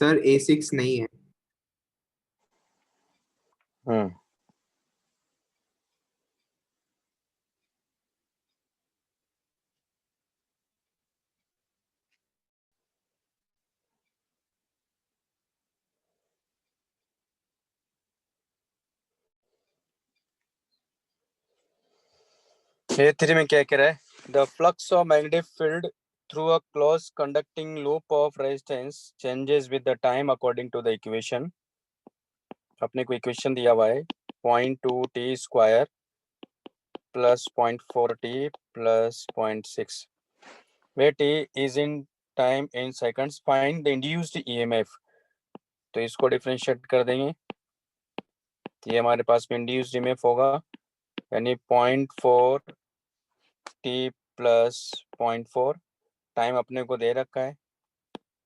Sir A6 नहीं है। हम्म A3 में क्या कह रहा है? The flux of magnetic field through a close conducting loop of resistance changes with the time according to the equation. अपने को इक्वेशन दिया हुआ है 0.2t square plus 0.4t plus 0.6 where t is in time in seconds. Find the induced EMF। तो इसको differentiate कर देंगे, ये हमारे पास में इंड्यूस्ड EMF होगा, यानी 0.4t प्लस 0.4, टाइम अपने को दे रखा है,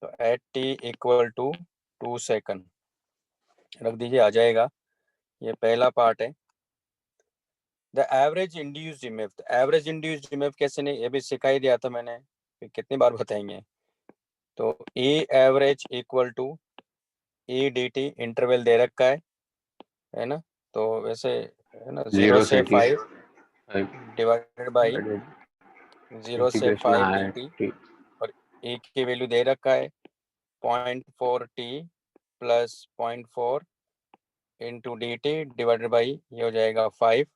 तो at t equal to 2 second रख दीजिए, आ जाएगा। ये पहला पार्ट है। The average induced EMF, average induced EMF कैसे, नहीं ये भी सिखाई दिया था मैंने, कितनी बार बताएंगे। तो E average equal to E dt, interval दे रखा है ना, तो वैसे है ना 0 से 5 डिवाइडेड बाई 0 से 5 dt, और E की वैल्यू दे रखा है 0.4t plus 0.4 into dt divided by, ये हो जाएगा 5,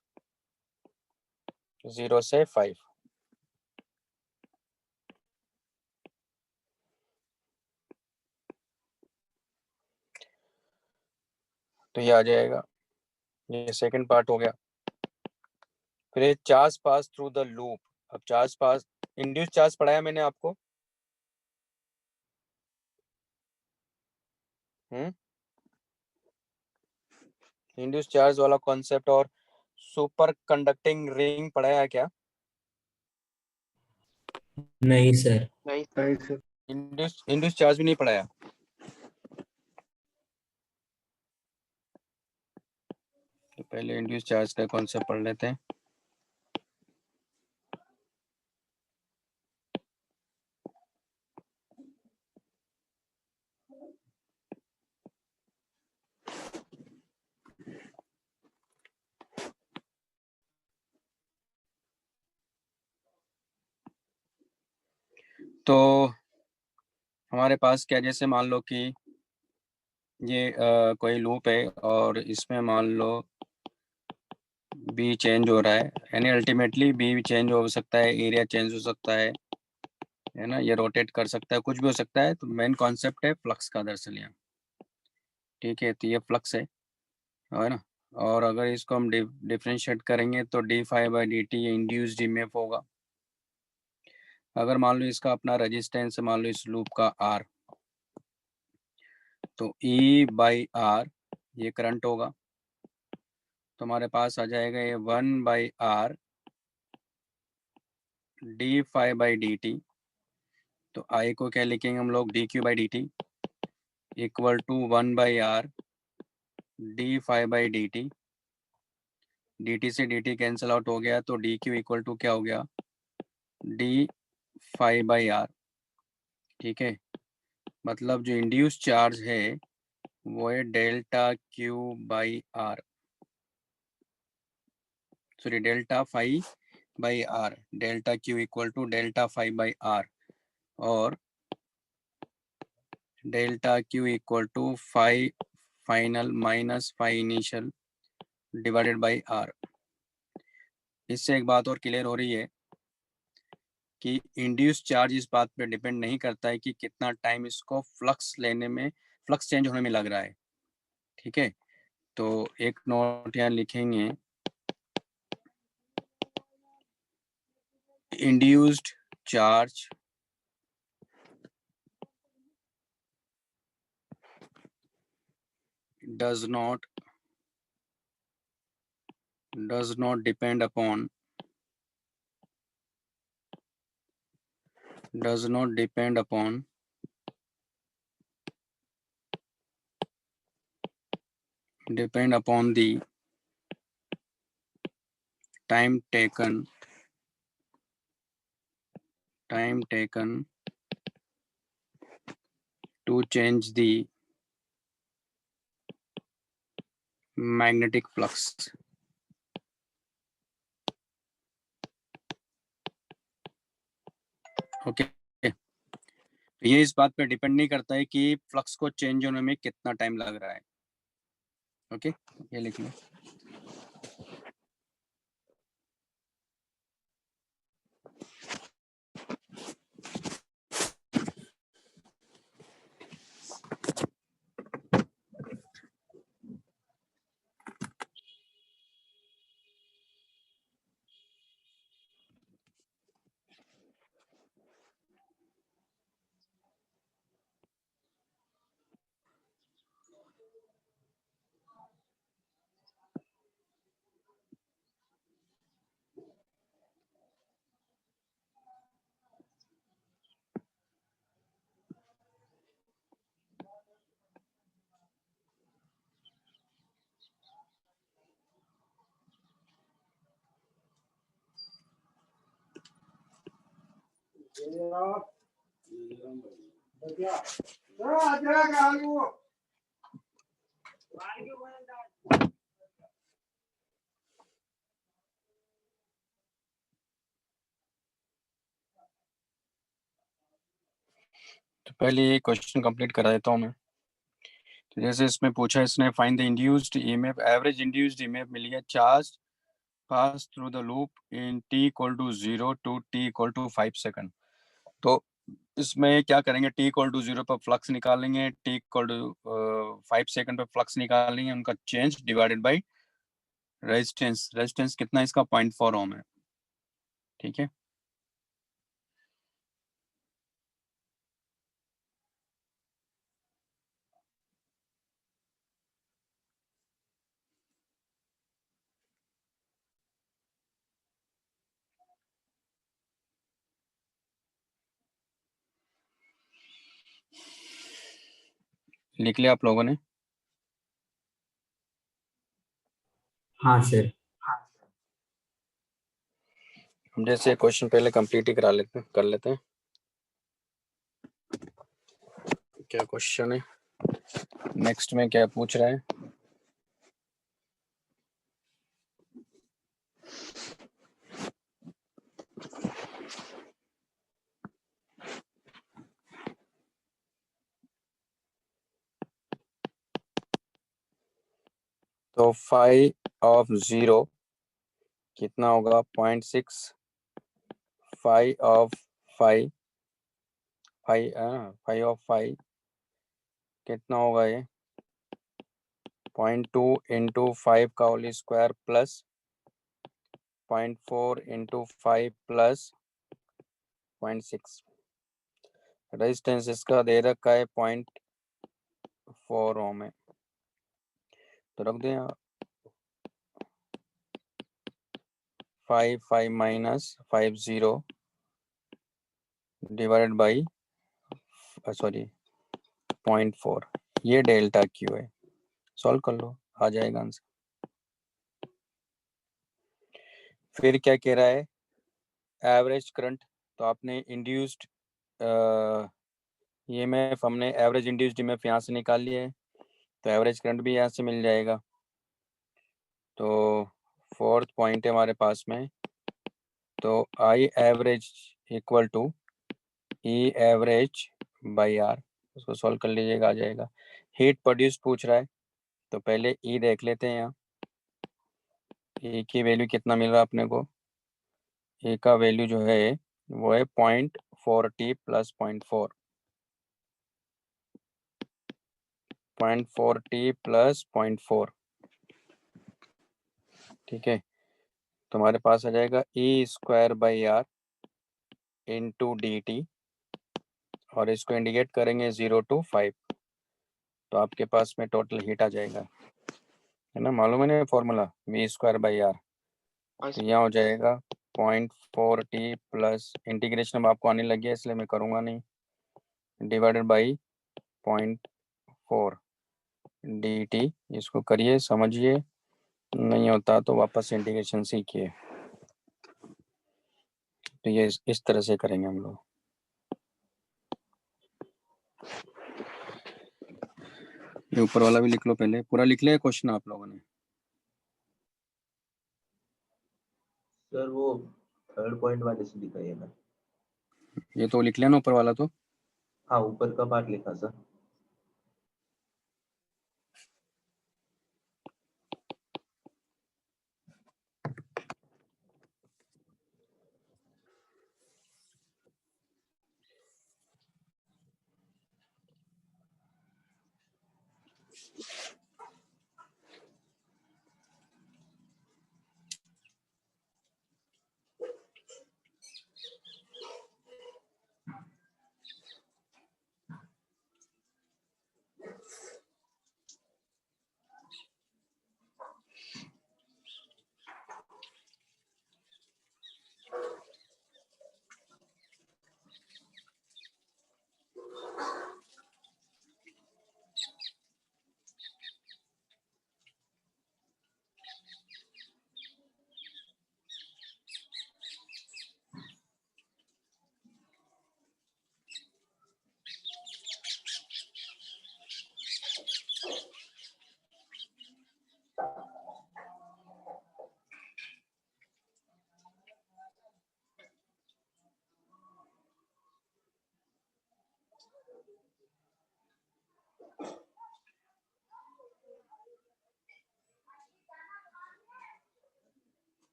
0 से 5। तो ये आ जाएगा, ये सेकंड पार्ट हो गया। फिर ये charge pass through the loop. अब चार्ज पास, इंड्यूस चार्ज पढ़ाया मैंने आपको। इंड्यूस चार्ज वाला कॉन्सेप्ट और सुपर कंडक्टिंग रिंग पढ़ाया क्या? नहीं सर। नहीं सर। इंड्यूस चार्ज भी नहीं पढ़ाया। तो पहले इंड्यूस चार्ज का कॉन्सेप्ट पढ़ लेते हैं। तो हमारे पास क्या, जैसे मान लो कि ये कोई लूप है और इसमें मान लो बी चेंज हो रहा है, यानी अल्टीमेटली बी चेंज हो सकता है, एरिया चेंज हो सकता है ना, ये रोटेट कर सकता है, कुछ भी हो सकता है। तो मेन कॉन्सेप्ट है फ्लक्स का दरअसल यहाँ, ठीक है। तो ये फ्लक्स है ना, और अगर इसको हम डिफरेंशिएट करेंगे तो D phi by D T induced EMF होगा। अगर मान लो इसका अपना रेजिस्टेंस मान लो इस लूप का आर, तो E बाई आर ये करंट होगा, तो हमारे पास आ जाएगा ये 1/r D phi by D T. तो आई को क्या लिखेंगे हम लोग, D Q by D T equal to 1/r D phi by D T. D T से डी टी कैंसिल आउट हो गया, तो डी क्यू इक्वल टू क्या हो गया, डी फाई बाई आर, ठीक है। मतलब जो इंड्यूस चार्ज है वो है delta Q by R, sorry delta phi by R, delta Q equal to delta phi by R, और delta Q equal to phi final minus phi initial divided by R. इससे एक बात और clear हो रही है कि इंड्यूस चार्ज इस बात पे डिपेंड नहीं करता है कि कितना टाइम इसको फ्लक्स लेने में, फ्लक्स चेंज होने में लग रहा है, ठीक है। तो एक नोट यहाँ लिखेंगे, induced charge does not depend upon the time taken to change the magnetic flux. Okay ये इस बात पे डिपेंड नहीं करता है कि फ्लक्स को चेंज होने में कितना टाइम लग रहा है. ओके ये लिख लो. तो पहले ये क्वेश्चन कंप्लीट करा देता हूँ मैं. तो जैसे इसमें पूछा इसने find the induced EMF average induced EMF मिली है charge pass through the loop in t equal to 0 to t equal to 5 second. तो इसमें क्या करेंगे t इक्वल टू 0 पर फ्लक्स निकालेंगे, t इक्वल टू 5 सेकंड पर फ्लक्स निकालेंगे, उनका change divided by resistance. Resistance कितना इसका 0.4 ओम है. ठीक है लिख लिया आप लोगों ने. हाँ सर. हम जैसे क्वेश्चन पहले कंप्लीट ही करा लेते कर लेते हैं. क्या क्वेश्चन है नेक्स्ट में क्या पूछ रहा है. तो 5 ऑफ 0 कितना होगा 0.6. 5 ऑफ 5 5 ऑफ 5 कितना होगा ये 0.2 इंटू 5 का होल स्क्वायर प्लस 0.4 इंटू 5 प्लस 0.6. रेजिस्टेंस इसका दे रखा है 0.4 ओम है. तो रख दें 5 माइनस 50 डिवाइडेड बाई सॉरी 0.4. ये डेल्टा क्यू है. सॉल्व कर लो आ जाएगा आंसर. फिर क्या कह रहा है एवरेज करंट. तो आपने इंड्यूस्ड ईएमएफ हमने एवरेज इंड्यूस्ड ईएमएफ यहाँ से निकाल लिया है. तो एवरेज करंट भी यहाँ से मिल जाएगा. तो फोर्थ पॉइंट है हमारे पास में. तो I average equal to E average by R. उसको सॉल्व कर लीजिएगा आ जाएगा. हीट प्रोड्यूस पूछ रहा है तो पहले ई देख लेते हैं. यहाँ ई की वैल्यू कितना मिल रहा है अपने को. ए का वैल्यू जो है वो है 0.4t प्लस 0.4 प्लस 0.4. ठीक है तो हमारे पास आ जाएगा E square by R into D T और इसको इंडिकेट करेंगे 0 टू 5. तो आपके पास में टोटल हीट आ जाएगा है ना. मालूम है ना formula V square by R. तो यहाँ हो जाएगा 0.4t प्लस इंटीग्रेशन अब आपको आने लग गया इसलिए मैं करूँगा नहीं. Divided by 0.4 dt. इसको करिए समझिए नहीं होता तो वापस इंटीग्रेशन सीखिए. तो ये इस तरह से करेंगे हम लोग. ये ऊपर वाला भी लिख लो, पहले पूरा लिख लिया क्वेश्चन आप लोगों ने? सर वो थर्ड पॉइंट वाले से लिखा है ना? ये तो लिख लिया ना ऊपर वाला तो? हाँ, ऊपर का पार्ट लिखा सर।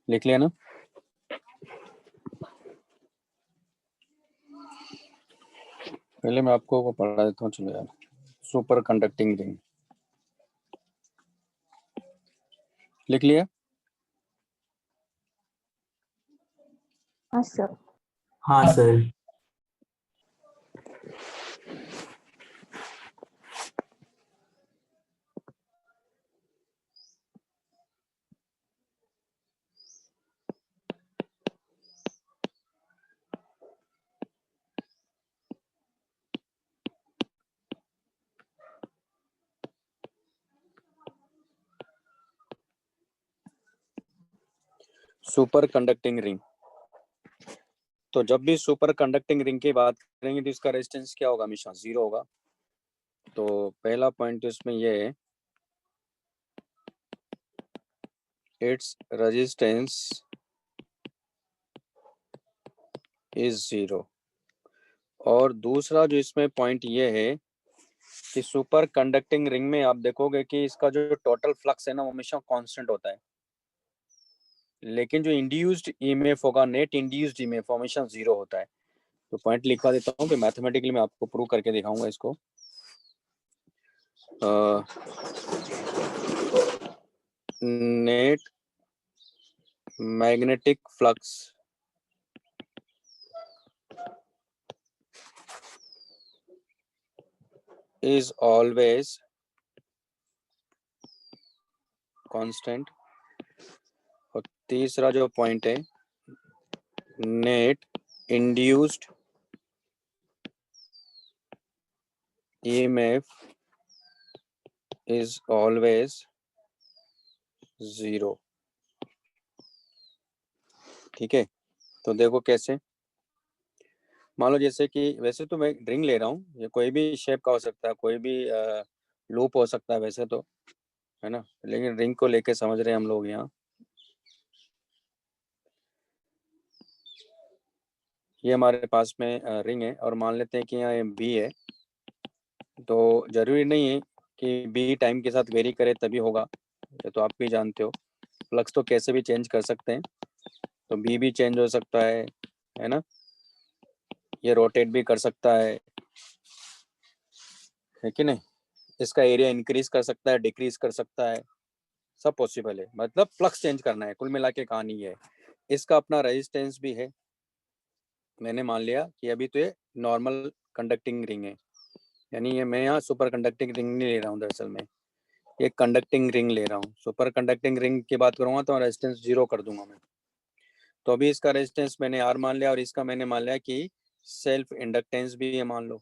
लिख लिया ना? पहले मैं आपको वो पढ़ा देता हूँ, चलो यार। सुपर कंडक्टिंग रिंग लिख लिया? हाँ सर। हाँ सर। सुपर कंडक्टिंग रिंग, तो जब भी सुपर कंडक्टिंग रिंग की बात करेंगे तो इसका रेजिस्टेंस क्या होगा? हमेशा 0 होगा। तो पहला पॉइंट इसमें ये है, इट्स रेजिस्टेंस इज 0। और दूसरा जो इसमें पॉइंट ये है कि सुपर कंडक्टिंग रिंग में आप देखोगे कि इसका जो टोटल फ्लक्स है ना, वो हमेशा कांस्टेंट होता है, लेकिन जो इंड्यूस्ड ईएमएफ होगा, नेट इंड्यूस्ड ईएमएफ, हमेशा 0 होता है। तो पॉइंट लिखवा देता हूँ कि मैथमेटिकली मैं आपको प्रूव करके दिखाऊंगा इसको। Net magnetic flux is always constant। और तीसरा जो पॉइंट है, net induced EMF is always 0। ठीक है, तो देखो कैसे। मान लो जैसे कि वैसे तो मैं रिंग ले रहा हूँ, ये कोई भी शेप का हो सकता है, कोई भी लूप हो सकता है वैसे तो, है ना, लेकिन रिंग को लेके समझ रहे हैं हम लोग यहाँ। ये हमारे पास में रिंग है और मान लेते हैं कि यहाँ बी है। तो जरूरी नहीं है कि बी टाइम के साथ वेरी करे तभी होगा, ये तो आप भी जानते हो। फ्लक्स तो कैसे भी चेंज कर सकते हैं, तो बी भी चेंज हो सकता है ना, ये रोटेट भी कर सकता है कि नहीं, इसका एरिया इंक्रीज कर सकता है, डिक्रीज कर सकता है, सब पॉसिबल है। मतलब फ्लक्स चेंज करना है, कुल मिला के कहानी है। इसका अपना रेजिस्टेंस भी है। मैंने मान लिया कि अभी तो ये नॉर्मल कंडक्टिंग रिंग है, यानी ये मैं यहाँ सुपर कंडक्टिंग रिंग नहीं ले रहा हूँ, दरअसल में ये कंडक्टिंग रिंग ले रहा हूँ। सुपर कंडक्टिंग रिंग की बात करूंगा तो रेजिस्टेंस 0 कर दूंगा मैं। तो अभी इसका रेजिस्टेंस मैंने R मान लिया और इसका मैंने मान लिया कि सेल्फ इंडक्टेंस भी है मान लो,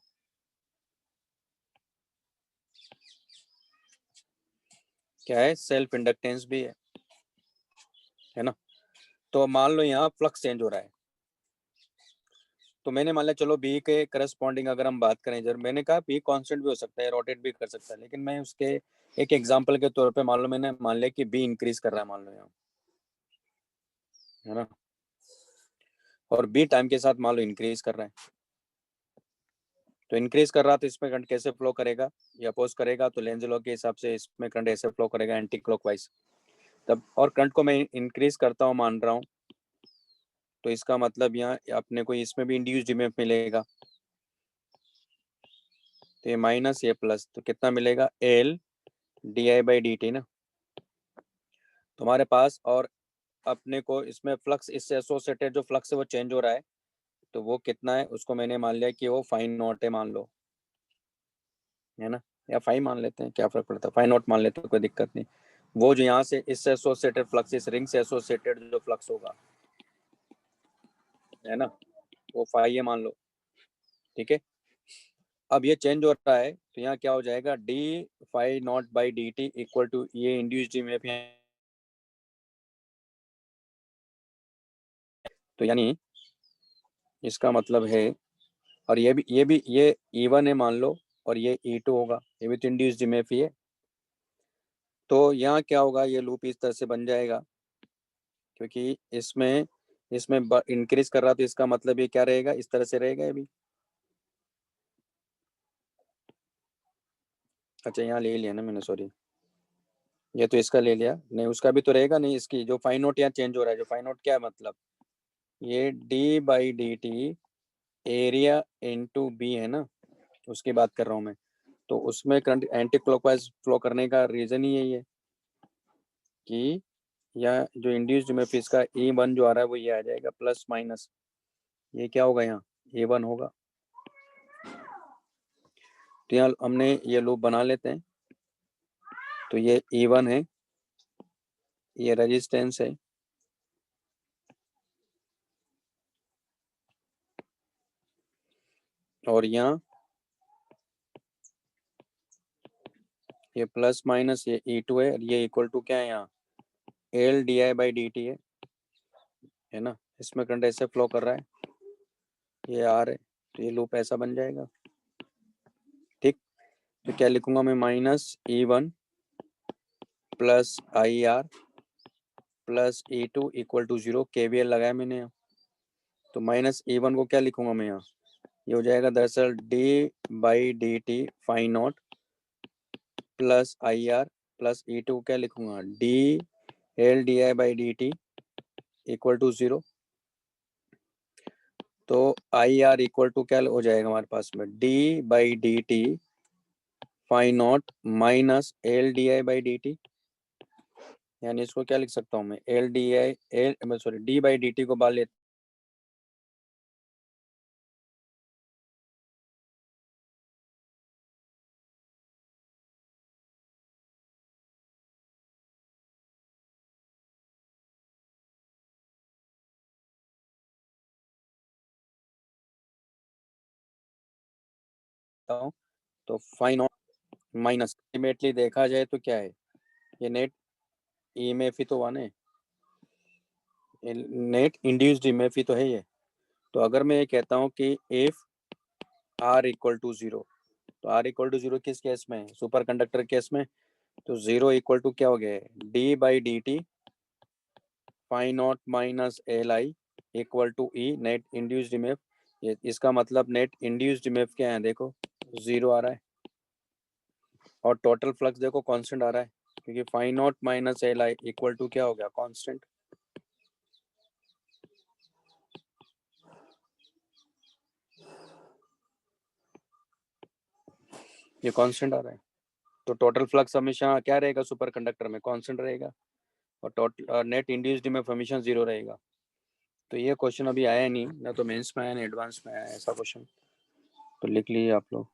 क्या है, सेल्फ इंडक्टेंस भी है ना। तो मान लो यहाँ फ्लक्स चेंज हो रहा है, तो मैंने मान लिया चलो बी के करस्पॉन्डिंग अगर हम बात करें, जब मैंने कहा बी कांस्टेंट भी हो सकता है, रोटेट भी कर सकता है, लेकिन मैं उसके एक एग्जांपल के तौर पे मान लो मैंने मान लिया कि बी इंक्रीज कर रहा है मान लो यहाँ, है ना, और बी टाइम के साथ मान लो इंक्रीज कर रहा है। तो इंक्रीज कर रहा तो इसमें करंट कैसे फ्लो करेगा, या अपोज करेगा, तो लेंज लॉ के हिसाब से इसमें करंट ऐसे फ्लो करेगा एंटी क्लॉकवाइज। तब और करंट को मैं इंक्रीज करता हूँ मान रहा हूँ, तो इसका मतलब यहाँ अपने को इसमें भी इंड्यूस्ड ईएमएफ मिलेगा, तो ये माइनस ये प्लस, तो कितना मिलेगा, L D I by D T ना तुम्हारे पास। और अपने को इसमें फ्लक्स इससे एसोसिएटेड जो फ्लक्स है वो चेंज हो रहा है, तो वो कितना है, उसको मैंने मान लिया कि वो फाइन नॉट है मान लो, है ना, या फाइव मान लेते हैं, क्या फर्क पड़ता है, फाइव नॉट मान लेते हैं, कोई दिक्कत नहीं। वो जो यहाँ से इससे एसोसिएटेड फ्लक्स, इस रिंग से एसोसिएटेड जो फ्लक्स होगा, है ना, वो फाइव है मान लो, ठीक है। अब ये चेंज हो रहा है, तो यहाँ क्या हो जाएगा, D phi naught by D T equal to ये इंड्यूस्ड ईएमएफ, तो यानी इसका मतलब है, और ये E1 है मान लो, और ये E2 होगा, ये भी तो इंड्यूस्ड ईएमएफ ही है। तो यहाँ क्या होगा, ये लूप इस तरह से बन जाएगा, क्योंकि इसमें इसमें इंक्रीज कर रहा, तो इसका मतलब ये क्या रहेगा, इस तरह से रहेगा ये भी। अच्छा यहाँ ले लिया ना मैंने, सॉरी, ये तो इसका ले लिया, नहीं उसका भी तो रहेगा, नहीं इसकी जो फाइन नोट यहाँ चेंज हो रहा है, जो फाइन नोट क्या है मतलब, ये D by D T area into B है ना, उसकी बात कर रहा हूँ मैं। तो उसमें करंट एंटी क्लॉकवाइज फ्लो करने का रीजन ही यही है कि या जो इंड्यूस्ड में फिर इसका E1 जो आ रहा है वो ये आ जाएगा प्लस माइनस, ये क्या होगा यहाँ A1 होगा। तो यहाँ हमने ये लूप बना लेते हैं, तो ये E1 है, ये रेजिस्टेंस है, और यहाँ ये प्लस माइनस ये E2 है, और ये इक्वल टू क्या है यहाँ L D I by D T है ना। इसमें करंट ऐसे फ्लो कर रहा है, ये आर है, तो ये लूप ऐसा बन जाएगा, ठीक। तो क्या लिखूंगा मैं, minus E1 plus I R plus E2 equal to 0, KVL लगाया मैंने यहाँ। तो माइनस E1 को क्या लिखूंगा मैं यहाँ, ये हो जाएगा दरअसल D by D T phi naught plus I R plus E2 क्या लिखूंगा, D L D I by D T equal to 0। तो आई आर इक्वल टू क्या हो जाएगा हमारे पास में, D by D T phi naught minus L D I by D T, यानी इसको क्या लिख सकता हूँ मैं, L D I L sorry D by D T को बाहर लेते, हूँ, तो फाइव नॉट माइनस अल्टीमेटली देखा जाए तो क्या है, ये नेट ईएमएफ ही तो वन है, नेट इंड्यूस्ड ईएमएफ ही तो है ये। तो अगर मैं ये कहता हूँ कि इफ आर इक्वल टू 0, तो आर इक्वल टू 0 किस केस में, सुपर कंडक्टर केस में, तो 0 इक्वल टू क्या हो गया है, D by D T phi naught minus L I equal to E net induced EMF. ये इसका मतलब नेट इंड्यूस्ड ईएमएफ क्या है, देखो 0 आ रहा है, और टोटल फ्लक्स देखो कांस्टेंट आ रहा है, क्योंकि phi naught minus L I equal to क्या हो गया, कांस्टेंट। ये कांस्टेंट आ रहा है, तो टोटल फ्लक्स हमेशा क्या रहेगा, सुपर कंडक्टर में कांस्टेंट रहेगा, और टोटल नेट इंड्यूस्ड ईएमएफ हमेशा 0 रहेगा। तो ये क्वेश्चन अभी आया नहीं ना, तो मेंस में आया ना एडवांस में आया ऐसा क्वेश्चन, तो लिख लीजिए आप लोग।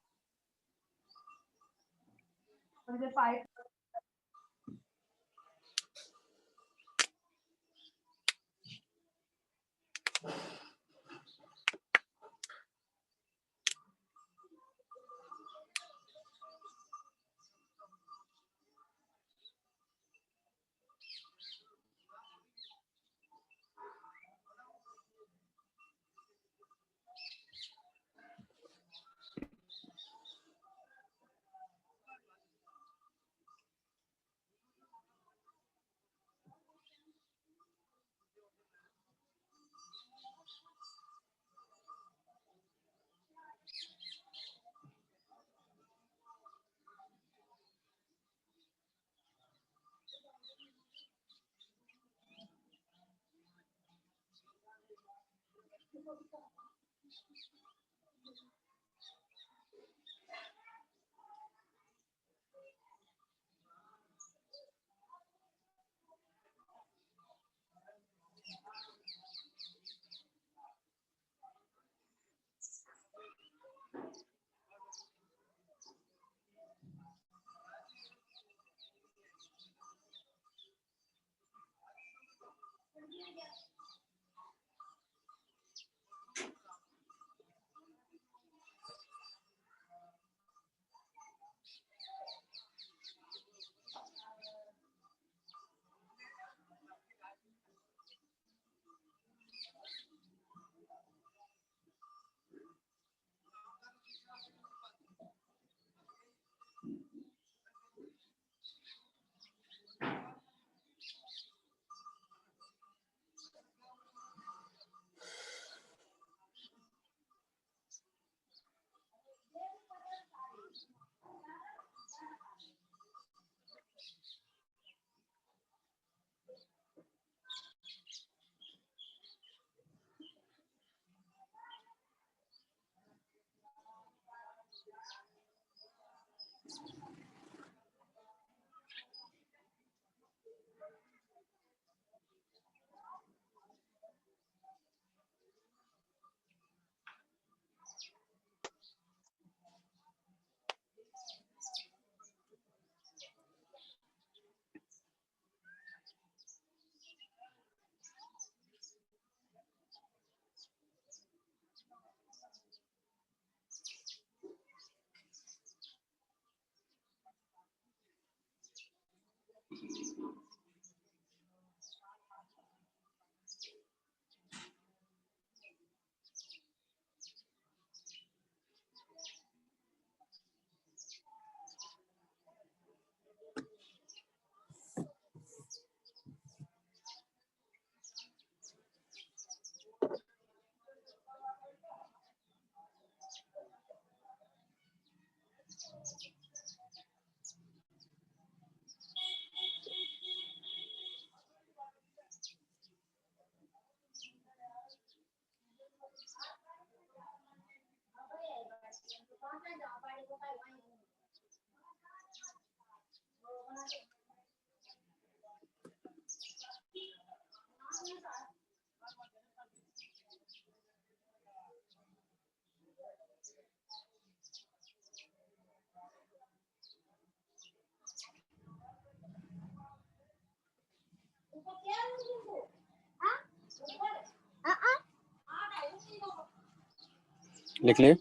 लिख लिए?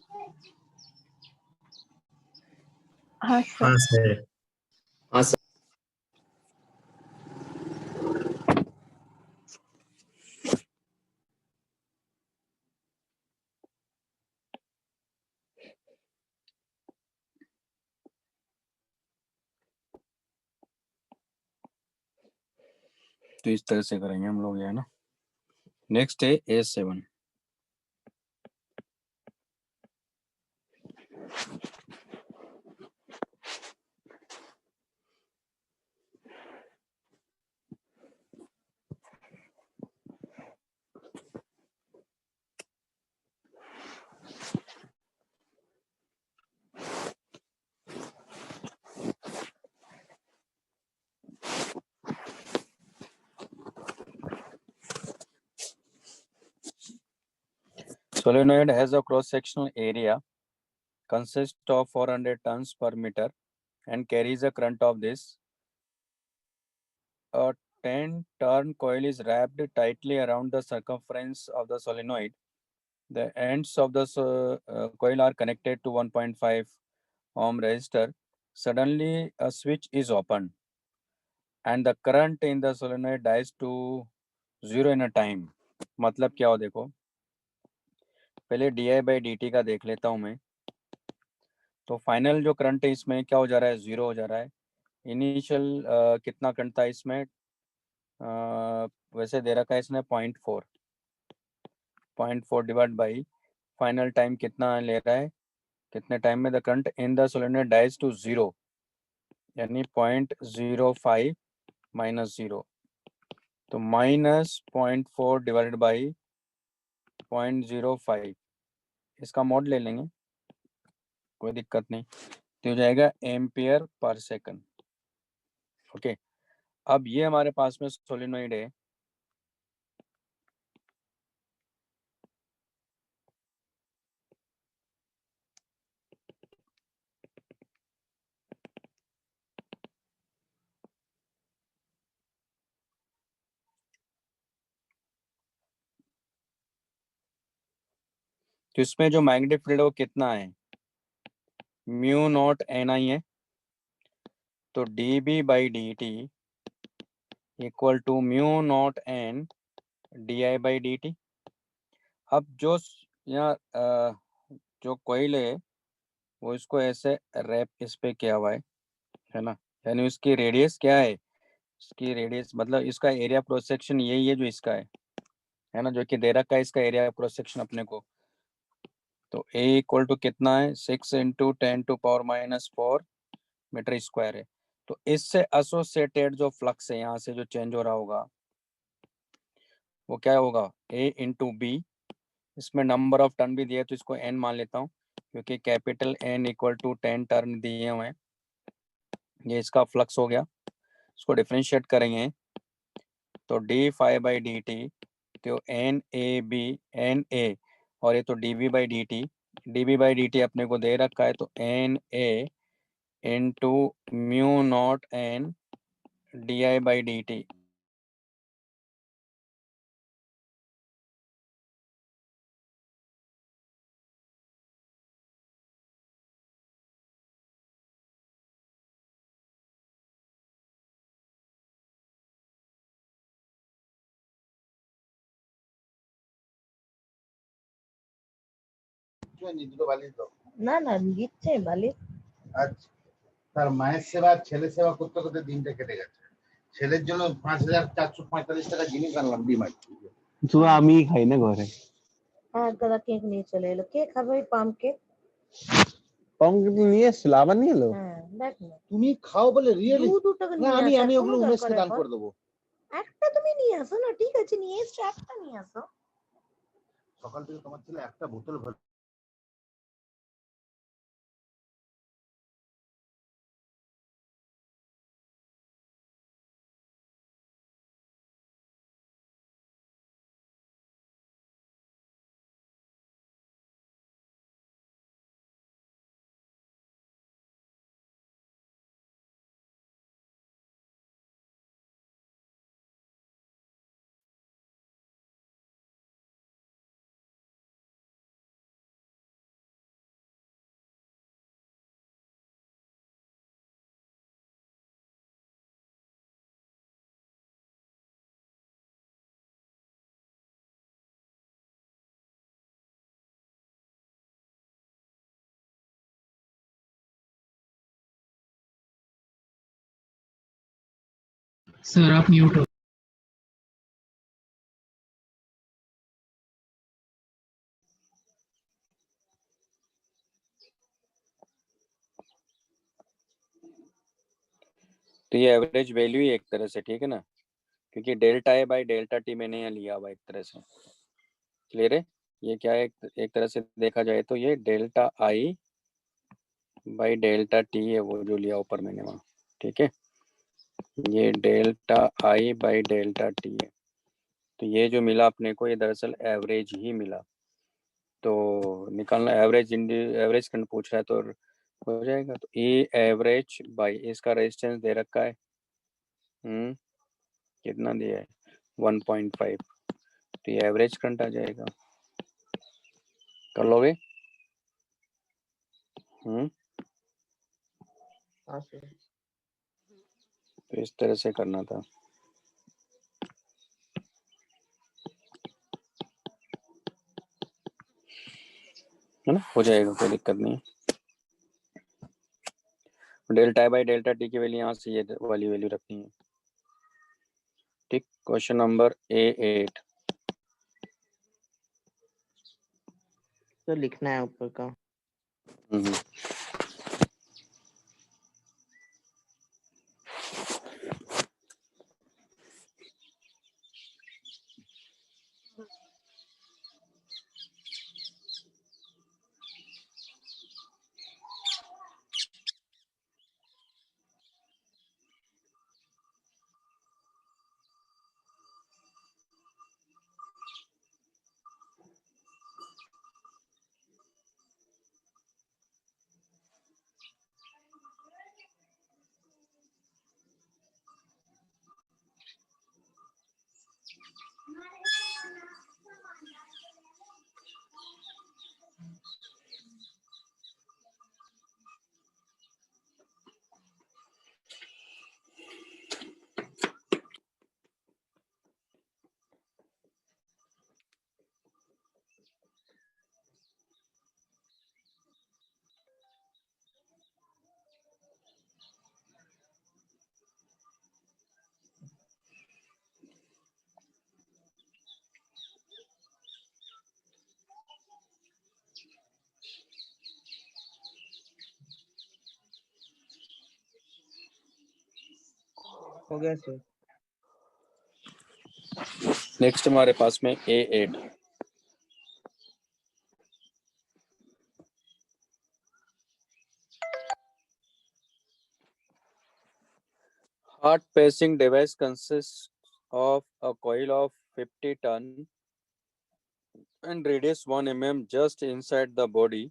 हाँ सर। हाँ सर। हाँ सर। तो इस तरह से करेंगे हम लोग, ये है ना। नेक्स्ट है A7। Solenoid has a cross-sectional area consists of 400 tons per meter and carries a current of this. A 10-turn coil is wrapped tightly around the circumference of the solenoid. The ends of the coil are connected to 1.5 ohm resistor. Suddenly, a switch is opened, and the current in the solenoid dies to 0 in a time. मतलब क्या हो देखो, पहले di/dt का देख लेता हूँ मैं। तो फाइनल जो करंट है इसमें क्या हो जा रहा है, 0 हो जा रहा है। इनिशियल कितना करंट था इसमें, वैसे दे रखा है इसने 0.4 डिवाइड बाई फाइनल टाइम कितना ले रहा है, कितने टाइम में the current in the solenoid dies to 0, यानी 0.05 माइनस 0, तो -0.4 डिवाइडेड बाई 0.05, इसका मॉड ले लेंगे, कोई दिक्कत नहीं। तो हो जाएगा एम्पियर पर सेकंड। ओके, अब ये हमारे पास में सोलेनोइड है, तो इसमें जो मैग्नेटिक फील्ड है वो कितना है, म्यू नॉट एन आई है, तो D B by D T equal to mu naught N D I by D T. अब जो यहाँ जो कोयल है वो इसको ऐसे रैप इस पे किया हुआ है ना, यानी उसकी रेडियस क्या है, इसकी रेडियस मतलब इसका एरिया क्रॉस सेक्शन यही है जो इसका है ना, जो कि दे रखा है इसका एरिया क्रॉस सेक्शन अपने को। तो ए इक्वल टू कितना है, 6 × 10⁻⁴ मीटर स्क्वायर है। तो इससे एसोसिएटेड जो फ्लक्स है यहाँ से जो चेंज हो रहा होगा वो क्या होगा, ए इंटू बी। इसमें नंबर ऑफ टर्न भी दिया तो इसको एन मान लेता हूँ, क्योंकि capital N equal to 10 turn दिए हुए हैं। ये इसका फ्लक्स हो गया, इसको डिफ्रेंशिएट करेंगे तो D phi by D T, तो N A B N A, और ये तो D B by D T, D B by D T अपने को दे रखा है, तो N A into mu naught N D I by D T. না না দিচ্ছে বালি। আচ্ছা, তার মায়ের সেবা ছেলে সেবা করতে করতে দিনটা কেটে গেছে। ছেলের জন্য 5,445 টাকা জিনিস আনলাম ডিমার্ট থেকে। তো আমি খাই না ঘরে। হ্যাঁ দাদা কেক নিয়ে চলে এলো, কে খাবে ওই পাম কেক? পাম কেক নিয়ে এসেছিল, আবার নিয়ে এলো। হ্যাঁ দেখ না, তুমি খাও বলে রিয়েলি? 2 টাকা না নিয়ে আমি আসো, আমি কোনো ওগুলো উমেশকে দরকার দান এখন? করে দেবো। একটা তুমি নিয়ে আসো না, ঠিক আছে নিয়ে এসছো, একটা নিয়ে আসো। সকাল থেকে তোমার ছেলে একটা বোতল ভরে सर आप म्यूट हो। तो ये एवरेज वैल्यू ही एक तरह से, ठीक है ना, क्योंकि delta A by delta T मैंने यहाँ लिया हुआ एक तरह से। क्लियर है? ये क्या है, एक तरह से देखा जाए तो ये delta I by delta T है, वो जो लिया ऊपर मैंने वहाँ, ठीक है। ये delta I by delta T है, तो ये जो मिला अपने को ये दरअसल एवरेज ही मिला। तो निकालना एवरेज, एवरेज करंट पूछ रहा है तो हो जाएगा, तो ए एवरेज बाई इसका रेजिस्टेंस दे रखा है, कितना दिया है 1.5, तो ये एवरेज करंट आ जाएगा। कर लोगे? तो इस तरह से करना था, है ना, हो जाएगा, कोई दिक्कत नहीं। डेल्टा बाई डेल्टा टी की वैल्यू यहाँ से ये वाली वैल्यू रखनी है, ठीक। क्वेश्चन नंबर A8 तो लिखना है ऊपर का। हो गया सर। नेक्स्ट हमारे पास में A8। Hard pacing device consists of a coil of 50 ton and radius 1 mm just inside the body,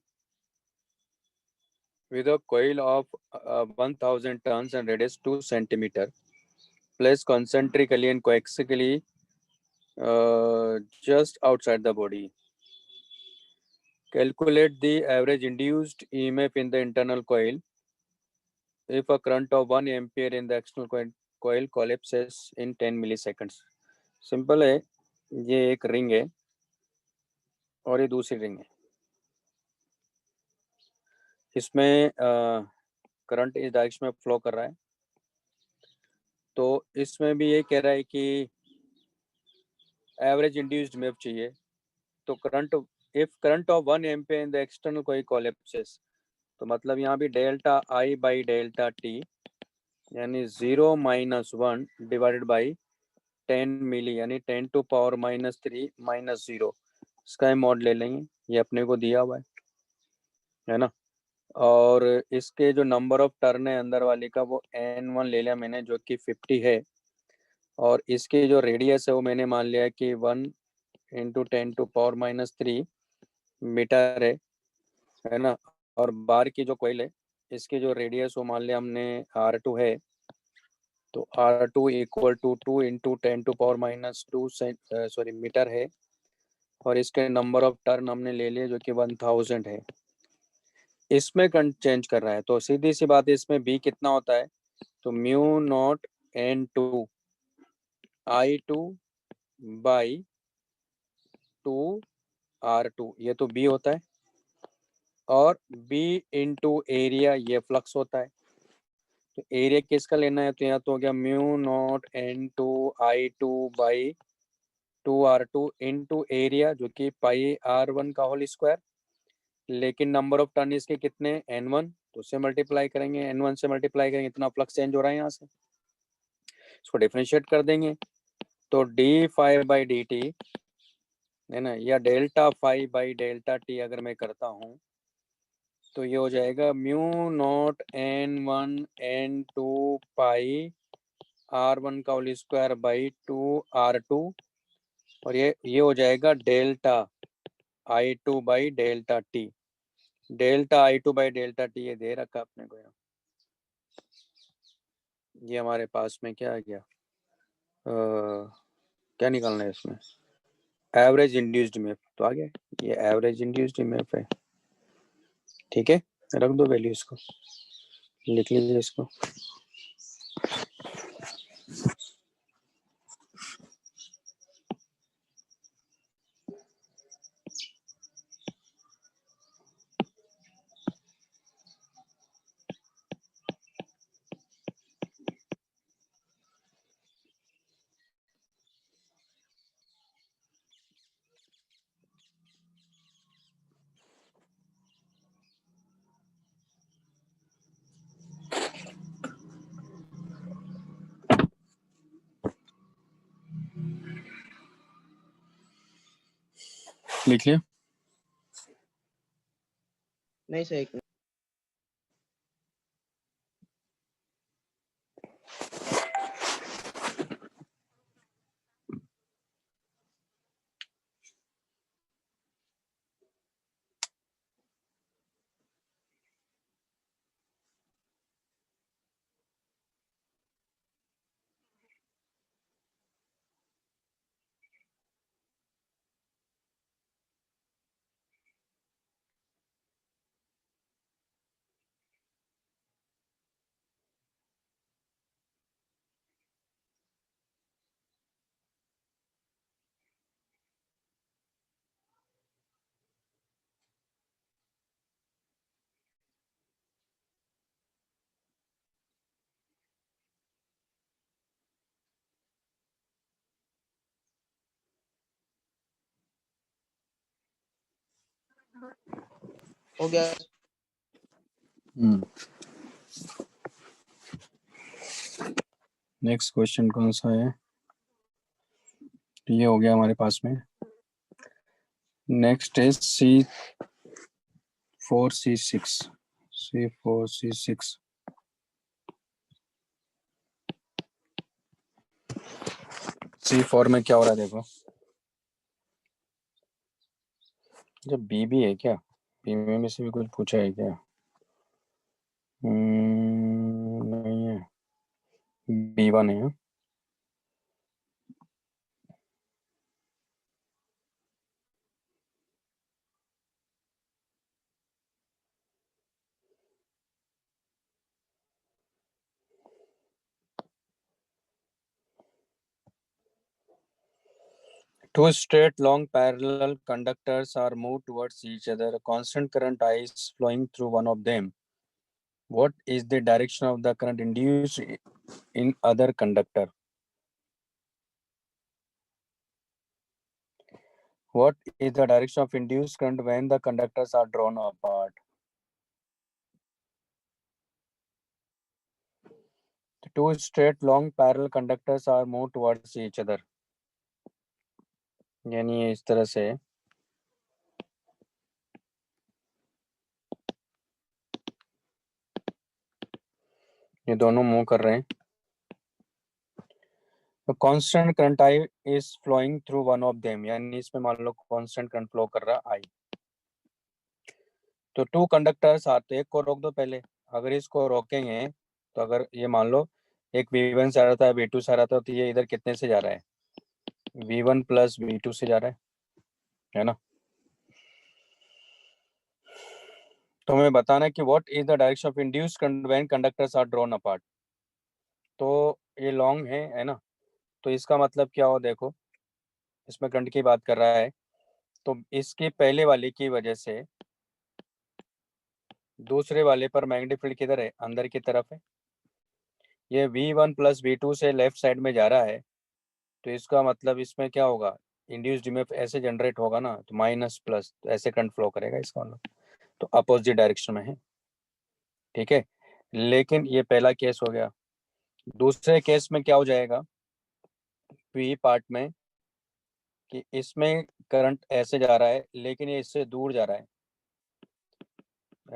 with a coil of 1000 tons and radius 2 centimeter, placed concentrically and coaxially just outside the body. Calculate the average induced EMF in the internal coil if a current of 1 ampere in the external coil collapses in 10 milliseconds. Simple है, ये एक ring है और ये दूसरी ring है। इसमें current इस डायरेक्शन में फ्लो कर रहा है, तो इसमें भी ये कह रहा है कि एवरेज इंड्यूस्ड EMF चाहिए। तो current if current of 1 ampere in the external कोई कोलैप्सेस, तो मतलब यहाँ भी delta I by delta T यानी 0 माइनस 1 डिवाइडेड बाई 10 मिली यानी 10 टू पावर माइनस 3 माइनस 0, इसका मॉड ले लेंगे, ये अपने को दिया हुआ है ना। और इसके जो नंबर ऑफ टर्न है अंदर वाली का वो N1 ले लिया मैंने, जो कि 50 है, और इसके जो रेडियस है वो मैंने मान लिया कि 1 into 10 to power minus 3 metre है ना। और बार की जो कोयल है इसके जो रेडियस वो मान लिया हमने R2 है, तो R2 equal to 2 into 10 to power minus 2 sorry metre है, और इसके नंबर ऑफ टर्न हमने ले लिए जो कि 1000 है। इसमें चेंज कर रहा है, तो सीधी सी बात है, इसमें B कितना होता है, तो mu naught N2 I2 by 2 R2, ये तो B होता है, और B इंटू एरिया ये फ्लक्स होता है। तो एरिया किसका लेना है, तो यहाँ तो हो गया mu not N2 I2 by 2R2 into area जो कि पाई R1 का होल स्क्वायर, लेकिन नंबर ऑफ टर्न इसके कितने N1, तो उससे मल्टीप्लाई करेंगे, N1 से मल्टीप्लाई करेंगे, इतना फ्लक्स चेंज हो रहा है यहाँ से, इसको डिफरेंशिएट कर देंगे, तो d5 बाई dt है ना, या डेल्टा 5 बाई डेल्टा t अगर मैं करता हूँ तो ये हो जाएगा mu not N1 N2 pi R1 का होल स्क्वायर बाई 2R2, और ये हो जाएगा delta I2 by delta t। Delta I2 by delta t ये दे रखा अपने को यहाँ। ये हमारे पास में क्या आ गया, क्या निकालना है इसमें, एवरेज इंड्यूस्ड EMF, तो आ गया ये एवरेज इंड्यूस्ड EMF है। ठीक है, रख दो वैल्यू, इसको लिख लीजिए इसको। लिख लिया? नहीं सर, एक हो गया। नेक्स्ट क्वेश्चन कौन सा है? ये हो गया हमारे पास में। Next is C4C6। C4C6 C4 में क्या हो रहा है देखो। जब बी भी है क्या? बी में से भी कुछ पूछा है क्या? नहीं है, B1 है। Two straight long parallel conductors are moved towards each other. A constant current I is flowing through one of them. What is the direction of the current induced in other conductor? What is the direction of induced current when the conductors are drawn apart? The two straight long parallel conductors are moved towards each other. यानी इस तरह से ये दोनों move कर रहे हैं। तो constant current I is flowing through one of them, यानी इसमें मान लो कांस्टेंट करंट फ्लो कर रहा I। तो टू कंडक्टर्स आते, एक को रोक दो पहले। अगर इसको रोकेंगे तो अगर ये मान लो एक V1 से आ रहा था, V2 से आ रहा था, तो ये इधर कितने से जा रहा है? V1 प्लस V2 से जा रहा है ना? तो हमें बताना है कि what is the direction of induced current when conductors are drawn apart. तो ये लॉन्ग है ना? तो इसका मतलब क्या हो, देखो इसमें करंट की बात कर रहा है, तो इसके पहले वाले की वजह से दूसरे वाले पर मैग्नेटिक फील्ड किधर है? अंदर की तरफ है। ये V1 प्लस V2 से लेफ्ट साइड में जा रहा है, तो इसका मतलब इसमें क्या होगा? इंड्यूस्ड ईएमएफ ऐसे जनरेट होगा ना, तो माइनस प्लस, तो ऐसे करंट फ्लो करेगा इसका मतलब, तो अपोजिट डायरेक्शन में है। ठीक है, लेकिन ये पहला केस हो गया। दूसरे केस में क्या हो जाएगा पी पार्ट में, कि इसमें करंट ऐसे जा रहा है लेकिन ये इससे दूर जा रहा है,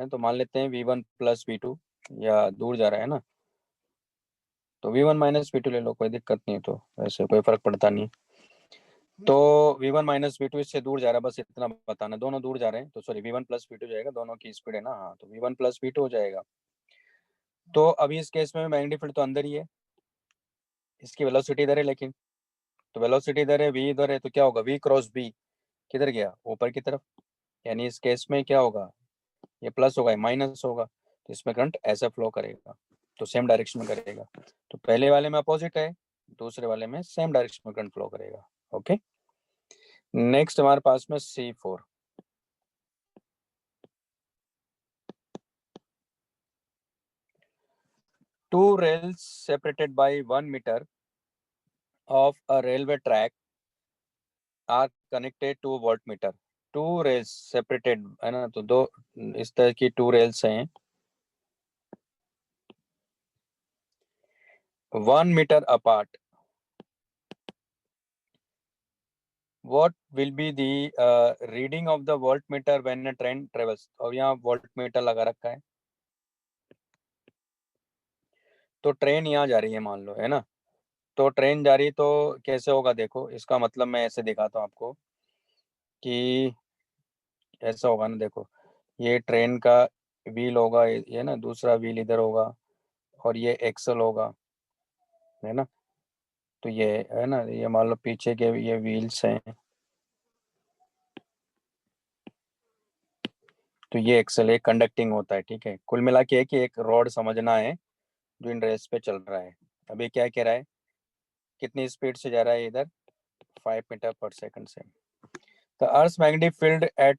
तो मान लेते हैं V1 प्लस V2, या दूर जा रहा है ना, तो V1 माइनस V2 ले लो, कोई दिक्कत नहीं है, तो वैसे कोई फर्क पड़ता नहीं। तो V1 माइनस V2 इससे दूर जा रहा है, बस इतना बताना। दोनों दूर जा रहे हैं, तो सॉरी V1 प्लस V2 जाएगा, दोनों की स्पीड है ना, हाँ, तो V1 प्लस V2 हो जाएगा। तो अभी इस केस में मैग्नेटिक फील्ड तो अंदर ही है, इसकी वेलोसिटी इधर है, लेकिन तो वेलोसिटी इधर है, V इधर है, तो क्या होगा? V क्रॉस B किधर गया? ऊपर की तरफ। यानी इस केस में क्या होगा? ये प्लस होगा, माइनस होगा, तो इसमें करंट ऐसा फ्लो करेगा, तो सेम डायरेक्शन में करेगा। तो पहले वाले में अपोजिट है, दूसरे वाले में सेम डायरेक्शन में करंट फ्लो करेगा। ओके, नेक्स्ट हमारे पास में C4। Two rails separated by 1 meter of a railway track are connected to voltmeter. Two rails separated है ना, तो दो इस तरह की टू रेल्स हैं 1 meter apart. What will be the reading of the voltmeter when a train travels? और यहाँ voltmeter लगा रखा है, तो ट्रेन यहाँ जा रही है मान लो, है ना, तो ट्रेन जा रही, तो कैसे होगा देखो, इसका मतलब मैं ऐसे दिखाता हूँ आपको कि ऐसा होगा ना, देखो ये ट्रेन का व्हील होगा, ये ना, दूसरा व्हील इधर होगा, और ये एक्सल होगा, है ना, तो ये है ना, ये मान लो पीछे के ये व्हील्स हैं, तो ये एक्सल एक कंडक्टिंग होता है। ठीक है, कुल मिला के कि एक रॉड समझना है जो इन रेस पे चल रहा है। अभी क्या कह रहा है, कितनी स्पीड से जा रहा है इधर? 5 मीटर पर सेकंड से। तो earth magnetic field at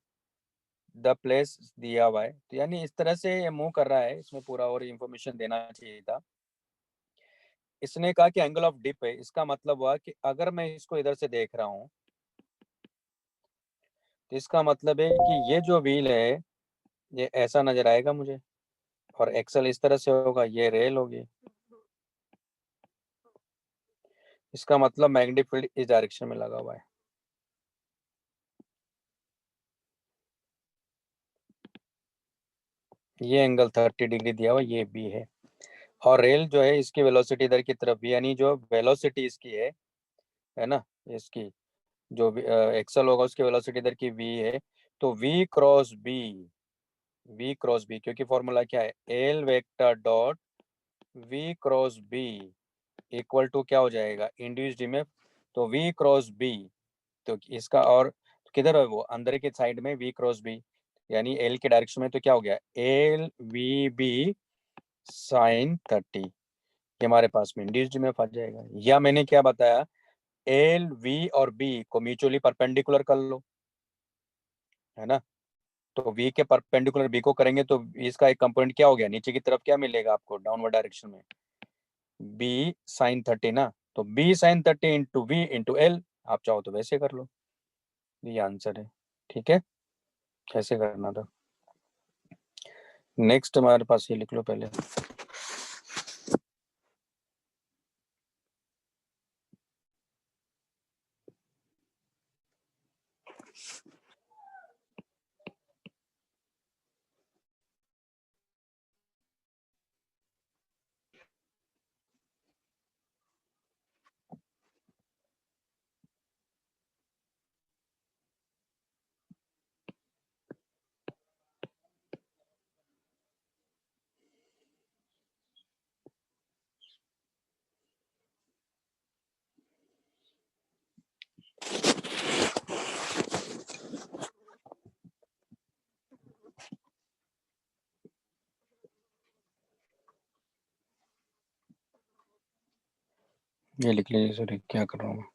the place दिया हुआ है, तो यानी इस तरह से ये मूव कर रहा है, इसमें पूरा और इंफॉर्मेशन देना चाहिए था। इसने कहा कि एंगल ऑफ डिप है, इसका मतलब हुआ कि अगर मैं इसको इधर से देख रहा हूँ, तो इसका मतलब है कि ये जो व्हील है ये ऐसा नजर आएगा मुझे, और एक्सल इस तरह से होगा, ये रेल होगी, इसका मतलब मैग्नेटिक फील्ड इस डायरेक्शन में लगा हुआ है। ये एंगल 30 डिग्री दिया हुआ, ये बी है, और रेल जो है इसकी वेलोसिटी इधर की तरफ भी, यानी जो वेलोसिटी इसकी है ना, इसकी जो एक्सल होगा उसकी वेलोसिटी इधर की v है, तो v क्रॉस b, क्योंकि फॉर्मूला क्या है, L vector dot v cross b equal to क्या हो जाएगा, इंड्यूस्ड ईएमएफ, तो v क्रॉस b, तो इसका, और किधर है वो, अंदर के साइड में v क्रॉस b, यानी एल के डायरेक्शन में, तो क्या हो गया, एल वी बी साइन 30, ये हमारे पास में इंड्यूस्ड ईएमएफ आ जाएगा। या मैंने क्या बताया, एल वी और बी को म्यूचुअली परपेंडिकुलर कर लो, है ना, तो v के परपेंडिकुलर b को करेंगे तो इसका एक कंपोनेंट क्या हो गया, नीचे की तरफ क्या मिलेगा आपको, डाउनवर्ड डायरेक्शन में b साइन 30 ना, तो b sine 30 into V into L, आप चाहो तो वैसे कर लो, ये आंसर है। ठीक है, कैसे करना था, नेक्स्ट हमारे पास ये लिख लो पहले। ये लिख लीजिए, सॉरी क्या कर रहा हूँ मैं।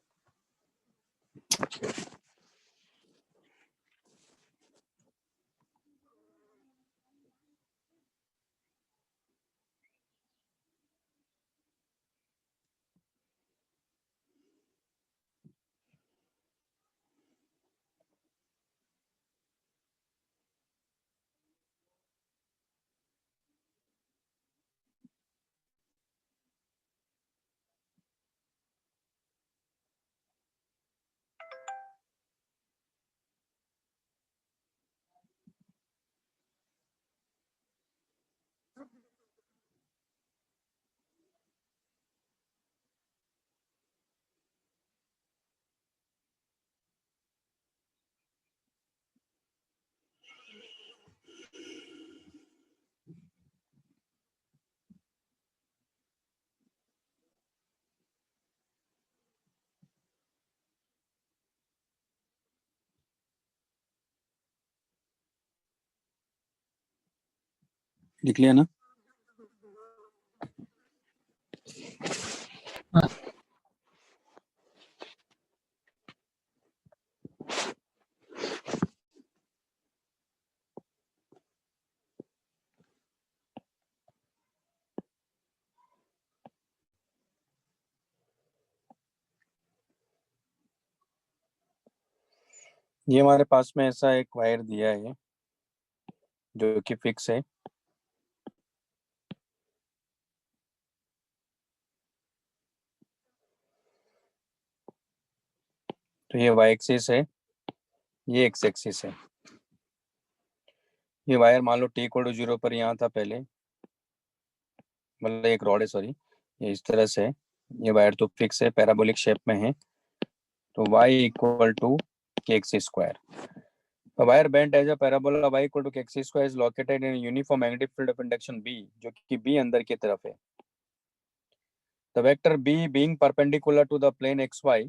लिख लिया ना, हाँ, ये हमारे पास में ऐसा एक वायर दिया है जो कि फिक्स है, तो ये वाई एक्सिस है, ये एक्स एक्सिस है। ये वायर मान लो टी इक्वल टू 0 पर यहाँ था पहले, मतलब एक रॉड है, सॉरी, ये इस तरह से है। ये वायर तो फिक्स है, पैराबोलिक शेप में है, तो y equal to kx square. A wire bent as a parabola y equal to kx square is located in a uniform magnetic field of induction B, जो कि B अंदर की तरफ है। The vector B being perpendicular to the plane xy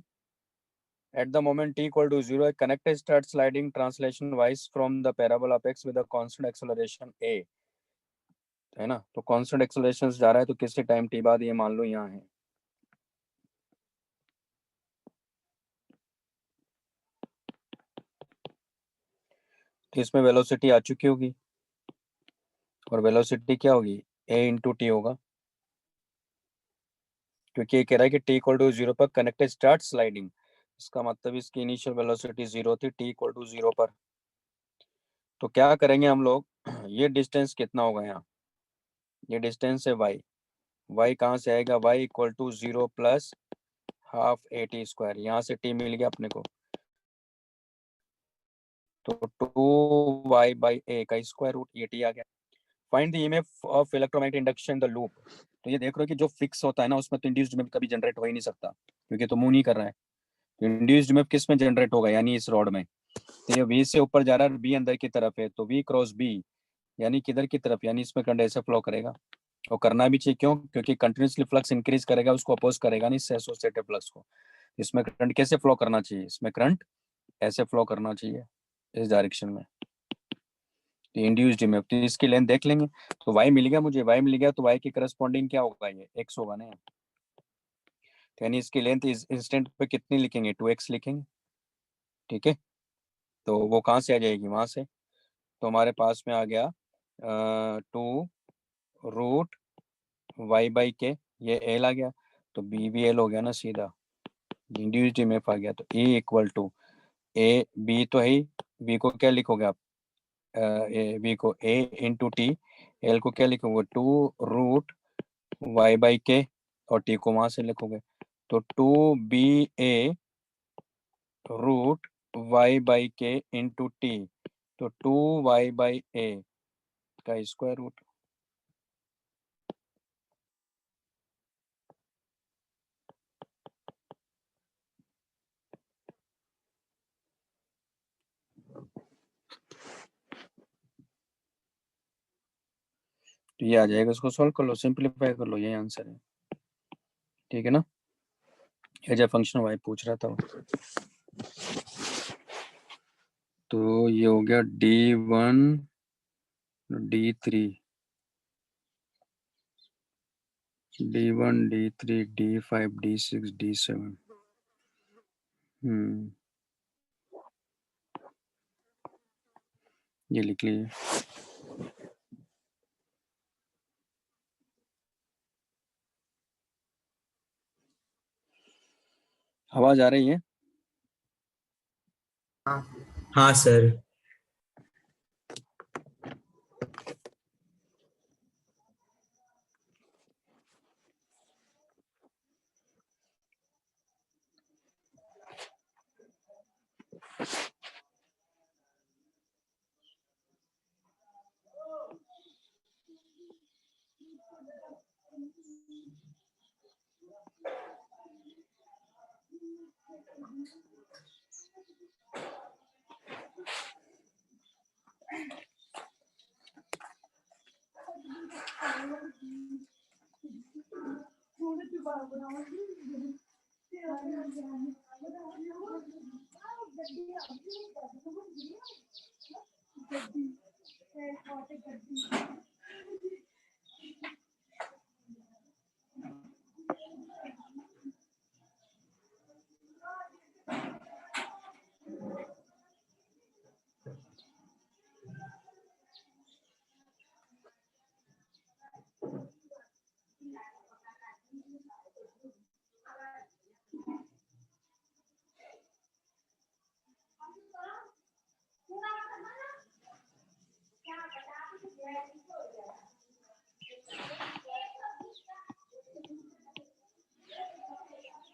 at the moment t equal to 0, a connector starts sliding translation wise from the parabola of x with a constant acceleration a, है ना, तो constant acceleration जा रहा है, तो किसी time t बाद ये मान लो यहाँ है, तो इसमें वेलोसिटी आ चुकी होगी, और वेलोसिटी क्या होगी, a इंटू टी होगा, क्योंकि ये कह रहा है कि t इक्वल टू 0 पर कनेक्टर स्टार्ट स्लाइडिंग, इसका मतलब इसकी इनिशियल वेलोसिटी 0 थी, t इक्वल टू 0 पर। तो क्या करेंगे हम लोग, ये डिस्टेंस कितना होगा यहाँ, ये डिस्टेंस है y, y कहाँ से आएगा, y equal to 0 plus half AT square, यहाँ से T मिल गया अपने को, तो 2y/a का स्क्वायर रूट AT आ गया। Find the EMF of electromagnetic induction in the loop. तो ये देख रहे हो कि जो फिक्स होता है ना उसमें तो इंड्यूस्ड ईएमएफ कभी जनरेट हो ही नहीं सकता, क्योंकि तो मूव नहीं कर रहा है। तो इंड्यूस्ड ईएमएफ किस में जनरेट होगा, यानी इस रॉड में। तो ये V से ऊपर जा रहा है, B अंदर की तरफ है, तो V क्रॉस B यानी किधर की तरफ, यानी इसमें करंट ऐसे फ्लो करेगा। और करना भी चाहिए, क्यों? क्योंकि कंटिन्यूसली फ्लक्स इंक्रीज करेगा, उसको अपोज करेगा नहीं इससे एसोसिएटेड फ्लक्स को। इसमें करंट कैसे फ्लो करना चाहिए, इसमें करंट ऐसे फ्लो करना चाहिए इस डायरेक्शन में। इंड्यूस्ड ईएमएफ, तो इसकी लेंथ देख लेंगे। तो y मिल गया मुझे, y मिल गया, तो y के करस्पॉन्डिंग क्या होगा, ये x होगा ना। तो यानी इसकी लेंथ इस इंस्टेंट पे कितनी लिखेंगे, 2x लिखेंगे, ठीक है। तो वो कहाँ से आ जाएगी, वहां से। तो हमारे पास में आ गया 2√y/k, ये l आ गया, तो b भी l हो गया ना सीधा। इंड्यूस्ड ईएमएफ आ गया, तो E equal to a, b तो है ही, b को क्या लिखोगे आप, b को a इंटू टी, l को क्या लिखोगे 2√y/k, और t को वहां से लिखोगे, तो 2ba√y/k इंटू टी, तो 2y/a का स्क्वायर रूट। तो ये आ जाएगा, इसको सॉल्व कर लो, सिंपलीफाई कर लो, ये आंसर है, ठीक है ना। एज ए फंक्शन वाई पूछ रहा था वो। तो ये हो गया D1 D3 D1 D3 D5 D6 D7। ये लिख लीजिए। आवाज आ रही है? हाँ सर।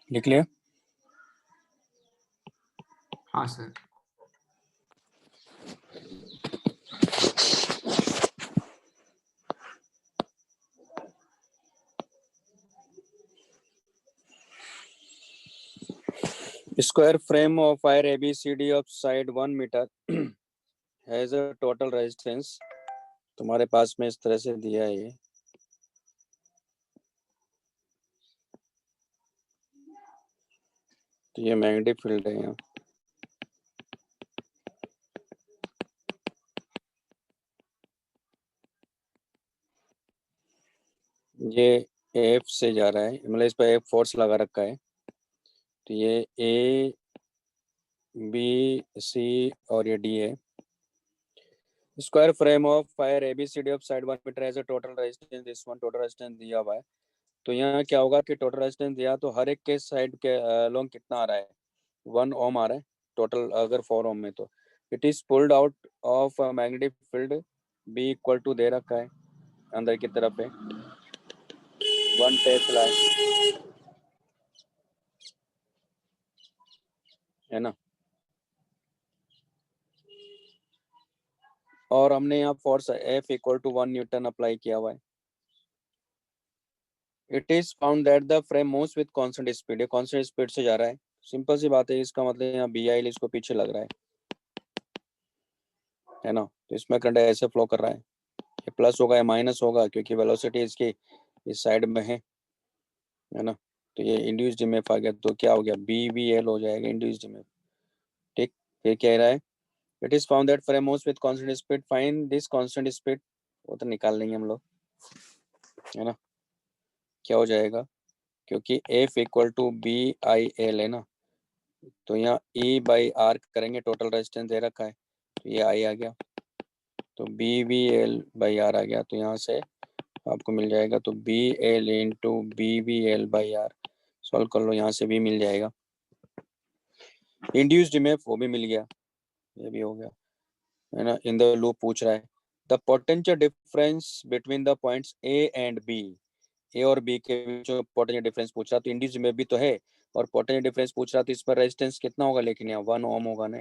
लिख लिया? हाँ sir. Square frame of wire ABCD of side 1 meter has a total resistance। तुम्हारे पास में इस तरह से दिया है ये, तो ये मैग्नेटिक फील्ड है यहाँ। ये F से जा रहा है, मतलब इस पर F फोर्स लगा रखा है, तो ये A B C और ये D है। Square frame of wire ABCD of side 1 metre as a total resistance, this one total resistance दिया हुआ है। तो यहाँ क्या होगा कि टोटल रेजिस्टेंस दिया, तो हर एक के साइड के लॉन्ग कितना आ रहा है, 1 ओम आ रहा है टोटल। अगर 4 ओम में, तो it is pulled out of magnetic field B equal to दे रखा है, अंदर की तरफ है 1 टेस्ला है। है ना। और हमने यहाँ force F equal to 1 newton apply किया हुआ है। It is found that the frame moves with constant speed, ये कांस्टेंट स्पीड से जा रहा है। सिंपल सी बात है, इसका मतलब यहाँ BIL इसको पीछे लग रहा है ना। तो इसमें करंट ऐसे फ्लो कर रहा है, ये प्लस होगा या माइनस होगा क्योंकि वेलोसिटी इसकी इस साइड में है ना। तो ये इंड्यूस्ड ईएमएफ आ गया, तो क्या हो गया, BVL हो जाएगा इंड्यूस्ड ईएमएफ। ठीक, ये कह रहा है it is found that frame moves with constant speed, find this constant speed, वो तो निकाल लेंगे हम लोग, है ना। क्या हो जाएगा, क्योंकि F इक्वल टू BIL है ना, तो यहाँ E/R करेंगे, टोटल रेजिस्टेंस दे रखा है, तो ये I आ गया, तो BVL/R आ गया, तो यहाँ से आपको मिल जाएगा, तो BL इंटू BVL/R सॉल्व कर लो, यहाँ से भी मिल जाएगा। इंड्यूस्ड ईएमएफ वो भी मिल गया, ये भी हो गया, है ना। इन द लूप पूछ रहा है the potential difference between the points A and B, ए और बी के बीच जो पोटेंशियल डिफरेंस पूछ रहा, तो इंड्यूस्ड ईएमएफ भी तो है और पोटेंशियल डिफरेंस पूछ रहा, तो इस पर रेजिस्टेंस कितना होगा, लेकिन यहाँ 1 ओम होगा ना।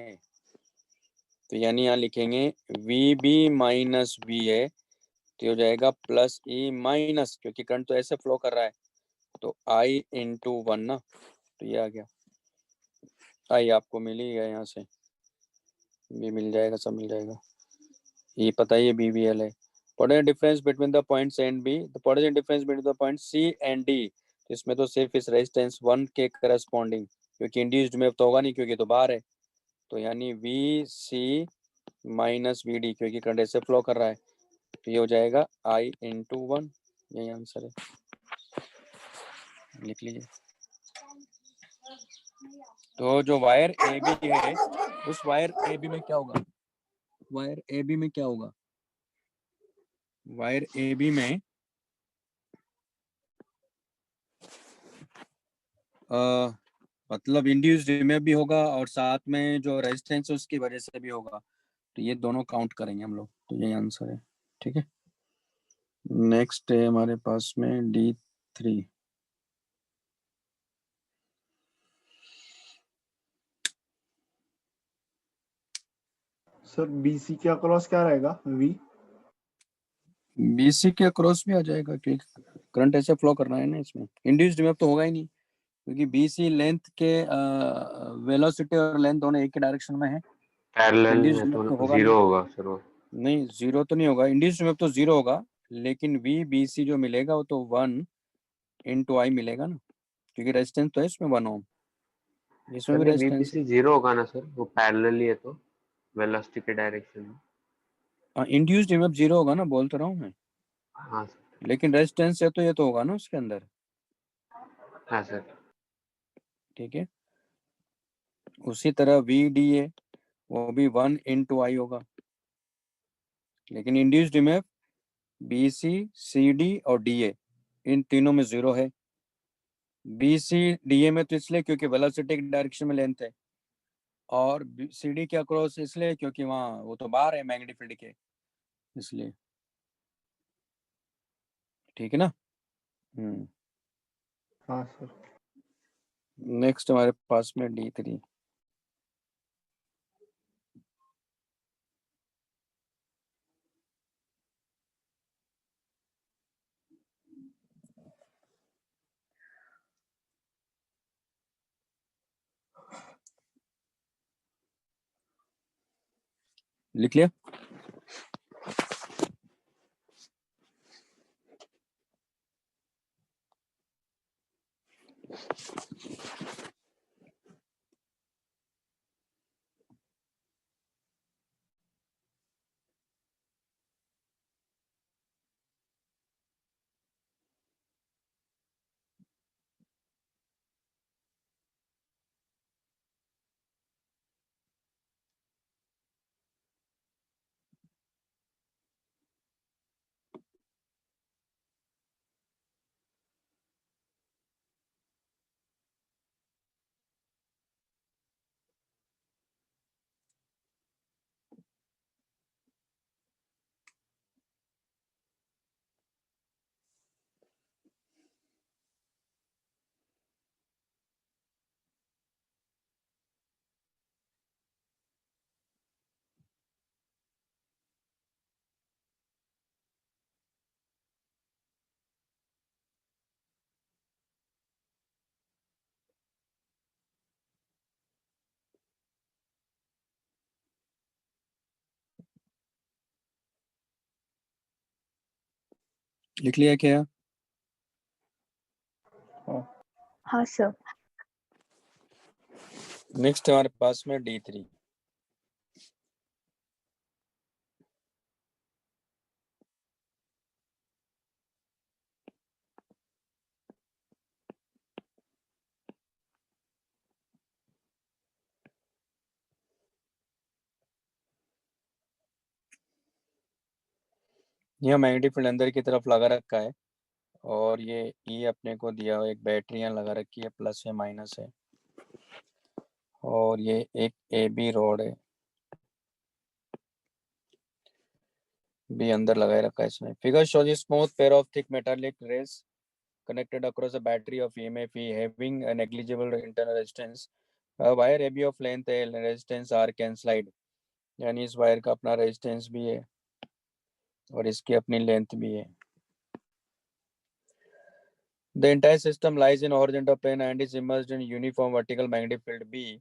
तो यानी यहाँ लिखेंगे VB माइनस VA, तो हो जाएगा प्लस E माइनस, क्योंकि करंट तो ऐसे फ्लो कर रहा है, तो I इंटू 1 ना, तो ये आ गया I, आपको मिल ही गया, यहाँ से भी मिल जाएगा, सब मिल जाएगा। ये पता ही है BVL है। Potential difference between the points A and B, the potential difference between the points C and D, तो इसमें तो सिर्फ इस रेजिस्टेंस 1 के करस्पॉन्डिंग, क्योंकि इंड्यूस्ड में तो होगा नहीं क्योंकि तो बाहर है, तो यानी VC माइनस VD, क्योंकि करंट ऐसे फ्लो कर रहा है, तो ये हो जाएगा I इंटू 1, यही आंसर है, लिख लीजिए। तो जो वायर AB है, उस वायर AB में क्या होगा, वायर AB में क्या होगा, वायर AB में मतलब इंड्यूस्ड ईएमएफ भी होगा और साथ में जो रेजिस्टेंस है उसकी वजह से भी होगा, तो ये दोनों काउंट करेंगे हम लोग, तो ये आंसर है। ठीक है, नेक्स्ट है हमारे पास में D3। सर BC के अक्रॉस क्या रहेगा V? BC के अक्रॉस भी आ जाएगा क्योंकि करंट ऐसे फ्लो करना है ना, इसमें इंड्यूस्ड ईएमएफ तो होगा ही नहीं, क्योंकि BC लेंथ के वेलोसिटी और लेंथ दोनों एक ही डायरेक्शन में है, पैरेलल इंड्यूस्ड में ईएमएफ तो तो होगा जीरो नहीं। होगा सर वो। नहीं, जीरो तो नहीं होगा, इंड्यूस्ड ईएमएफ तो जीरो होगा, लेकिन VBC जो मिलेगा वो तो 1 इंटू I मिलेगा ना, क्योंकि रेजिस्टेंस तो है इसमें 1 ओम, इसमें भी सर रेजिस्टेंस है। VBC जीरो होगा ना सर, वो पैरेलल ही है तो वेलोसिटी के डायरेक्शन में। इंड्यूस्ड ईएमएफ जीरो होगा ना, बोल तो रहा हूँ मैं, हाँ सर। लेकिन रेजिस्टेंस है तो ये तो होगा ना उसके अंदर। हाँ सर। ठीक है, उसी तरह VDA वो भी 1 इंटू I होगा, लेकिन इंड्यूस्ड ईएमएफ BC CD और DA इन तीनों में जीरो है। BC DA में तो इसलिए क्योंकि वेलोसिटी की डायरेक्शन में लेंथ है, और CD के अक्रॉस इसलिए क्योंकि वहाँ वो तो बाहर है मैग्नेटिक फील्ड के, इसलिए। ठीक है ना। हाँ सर। नेक्स्ट हमारे पास में D3। लिख लिया। लिख लिया क्या? हाँ सर। नेक्स्ट हमारे पास में D3। यह मैग्नेटिक फील्ड अंदर की तरफ लगा रखा है और ये E अपने को दिया हुआ एक बैटरी यहाँ लगा रखी है, प्लस है माइनस है, और ये एक AB रोड है, B अंदर लगाए रखा है इसमें। Figure shows smooth pair of thick metallic rails connected across a battery of EMF E having a negligible internal resistance. A wire AB of length L resistance R can slide, यानी इस wire का अपना resistance भी है और इसकी अपनी length भी है। The entire system lies in horizontal plane and is immersed in uniform vertical magnetic field B.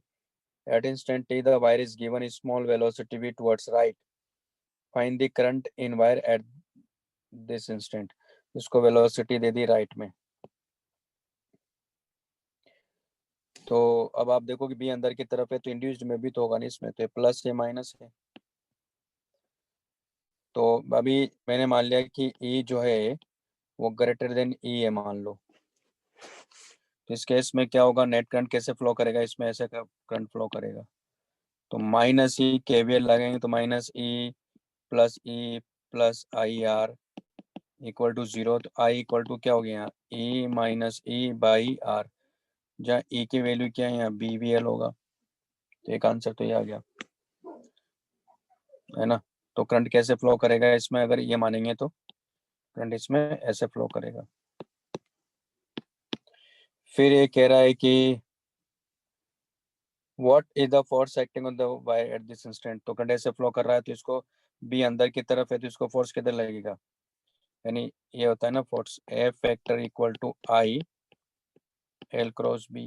At instant T, the wire is given a small velocity V towards right. Find the current in wire at this instant. इसको velocity दे दी right में। तो अब आप देखो कि B अंदर की तरफ है तो इंड्यूस्ड में भी तो होगा नहीं इसमें, तो प्लस है माइनस है। तो अभी मैंने मान लिया कि ई जो है वो ग्रेटर देन ई है मान लो, तो इस केस में क्या होगा, नेट करंट कैसे फ्लो करेगा, इसमें ऐसे करंट फ्लो करेगा। तो माइनस ई केवीएल लगेंगे तो minus E plus I R equal to 0। तो आई इक्वल टू क्या हो गया, E minus E by R, जहाँ ई की वैल्यू क्या है यहाँ बी वी एल होगा। तो एक आंसर तो ये आ गया है ना। तो करंट कैसे फ्लो करेगा इसमें, अगर ये मानेंगे तो करंट इसमें ऐसे फ्लो करेगा। फिर ये कह रहा है कि what is the force acting on the wire at this instant. तो करंट ऐसे फ्लो कर रहा है तो इसको बी अंदर की तरफ है तो इसको फोर्स किधर लगेगा, यानी ये होता है ना force F factor equal to I L cross B.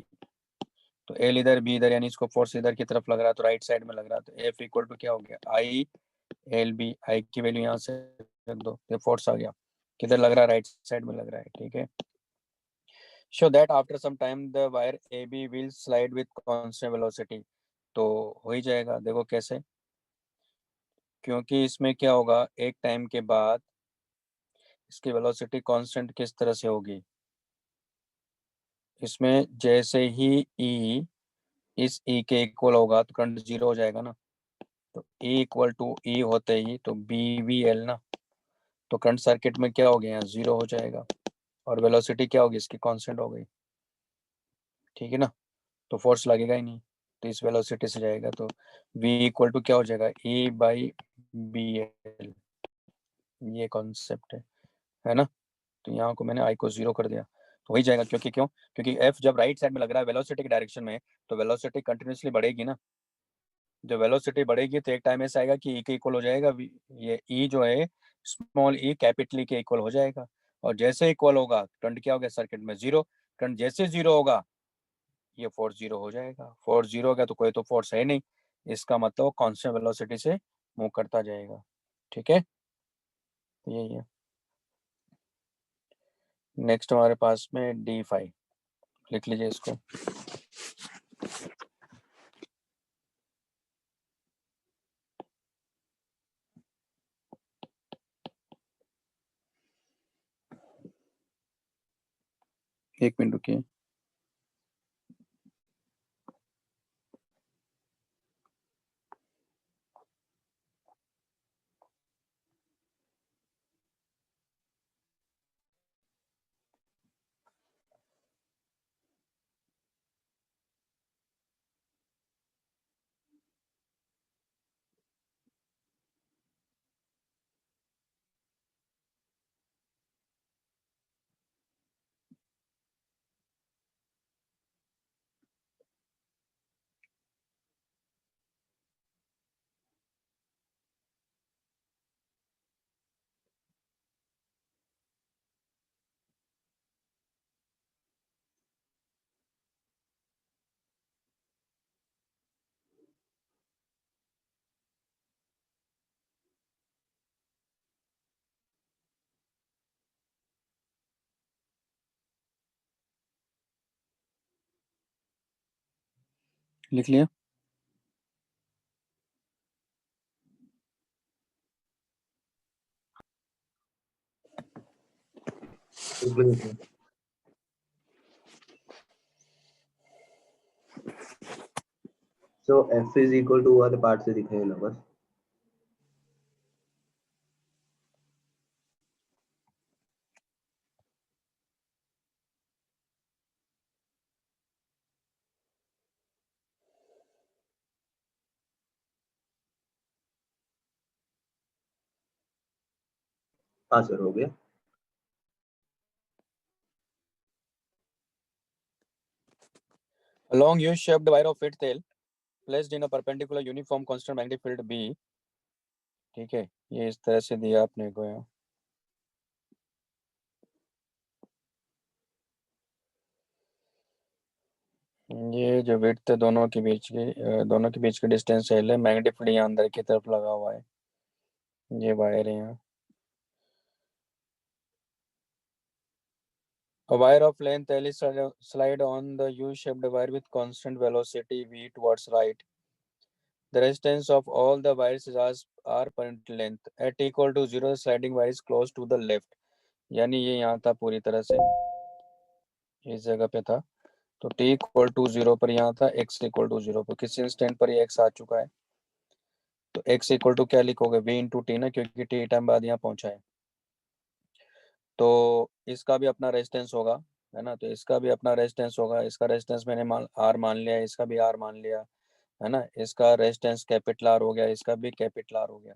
तो एल इधर बी इधर, यानी इसको फोर्स इधर की तरफ लग रहा है तो राइट साइड में लग रहा है। तो एफ इक्वल टू क्या हो गया, आई एल बी, आई की वैल्यू यहाँ से रख दो, ये फोर्स आ गया, किधर लग रहा है, राइट साइड में लग रहा है। ठीक है। Show that after some time the wire AB will slide with constant velocity। तो हो ही जाएगा, देखो कैसे, क्योंकि इसमें क्या होगा एक टाइम के बाद इसकी वेलोसिटी कांस्टेंट किस तरह से होगी, इसमें जैसे ही E इस E के इक्वल होगा तो करंट 0 हो जाएगा ना। तो E इक्वल टू E होते ही तो BVL ना, तो करंट सर्किट में क्या हो गया, 0 हो जाएगा और वेलोसिटी क्या होगी इसकी कांस्टेंट हो गई। ठीक है ना, तो फोर्स लगेगा ही नहीं, तो इस वेलोसिटी से जाएगा। तो v इक्वल टू क्या हो जाएगा, E बाई बी एल, ये कॉन्सेप्ट है ना। तो यहाँ को मैंने I को 0 कर दिया तो वही जाएगा, क्योंकि क्यों, क्योंकि F जब राइट साइड में लग रहा है वेलोसिटी की डायरेक्शन में, तो वेलोसिटी कंटिन्यूसली बढ़ेगी ना। जब वेलोसिटी बढ़ेगी तो एक टाइम ऐसा आएगा कि E के इक्वल हो जाएगा, ये E जो है स्मॉल E कैपिटल E के इक्वल हो जाएगा, और जैसे इक्वल होगा करंट क्या हो गया सर्किट में 0। करंट जैसे 0 होगा ये फोर्स 0 हो जाएगा, फोर्स 0 हो गया तो कोई तो फोर्स है नहीं, इसका मतलब कांस्टेंट वेलोसिटी से मूव करता जाएगा। ठीक है, यही है। नेक्स्ट हमारे पास में D5, लिख लीजिए इसको। एक मिनट रुकिए। लिख लिया? So f is equal to वाले पार्ट से दिखाइए ना बस. हाँ सर हो गया. Along U-shaped wire of its tail placed in a perpendicular uniform constant magnetic field B. ठीक है, ये इस तरह से दिया आपने को यहाँ. ये जो विड्थ है दोनों के बीच की डिस्टेंस L है. मैग्नेटिक फील्ड यहाँ अंदर की तरफ लगा हुआ है. ये वायर है यहाँ. A wire of length L is slide on the U-shaped wire with constant velocity V towards right. The resistance of all the wires is R per unit length. At equal to 0, the sliding wire is close to the left. यानी ये यहाँ था पूरी तरह से, इस जगह पे था. तो t इक्वल टू 0 पर यहाँ था, x इक्वल टू 0 पर. किस इंस्टेंट पर ये x आ चुका है? तो x इक्वल टू क्या लिखोगे? v इंटू टी ना, क्योंकि t टाइम बाद यहाँ पहुंचा है. तो इसका भी अपना रेजिस्टेंस होगा, है ना. तो इसका भी अपना रेजिस्टेंस होगा. इसका रेजिस्टेंस मैंने R मान लिया, इसका भी R मान लिया, है ना. इसका रेजिस्टेंस कैपिटल R हो गया, इसका भी कैपिटल R हो गया,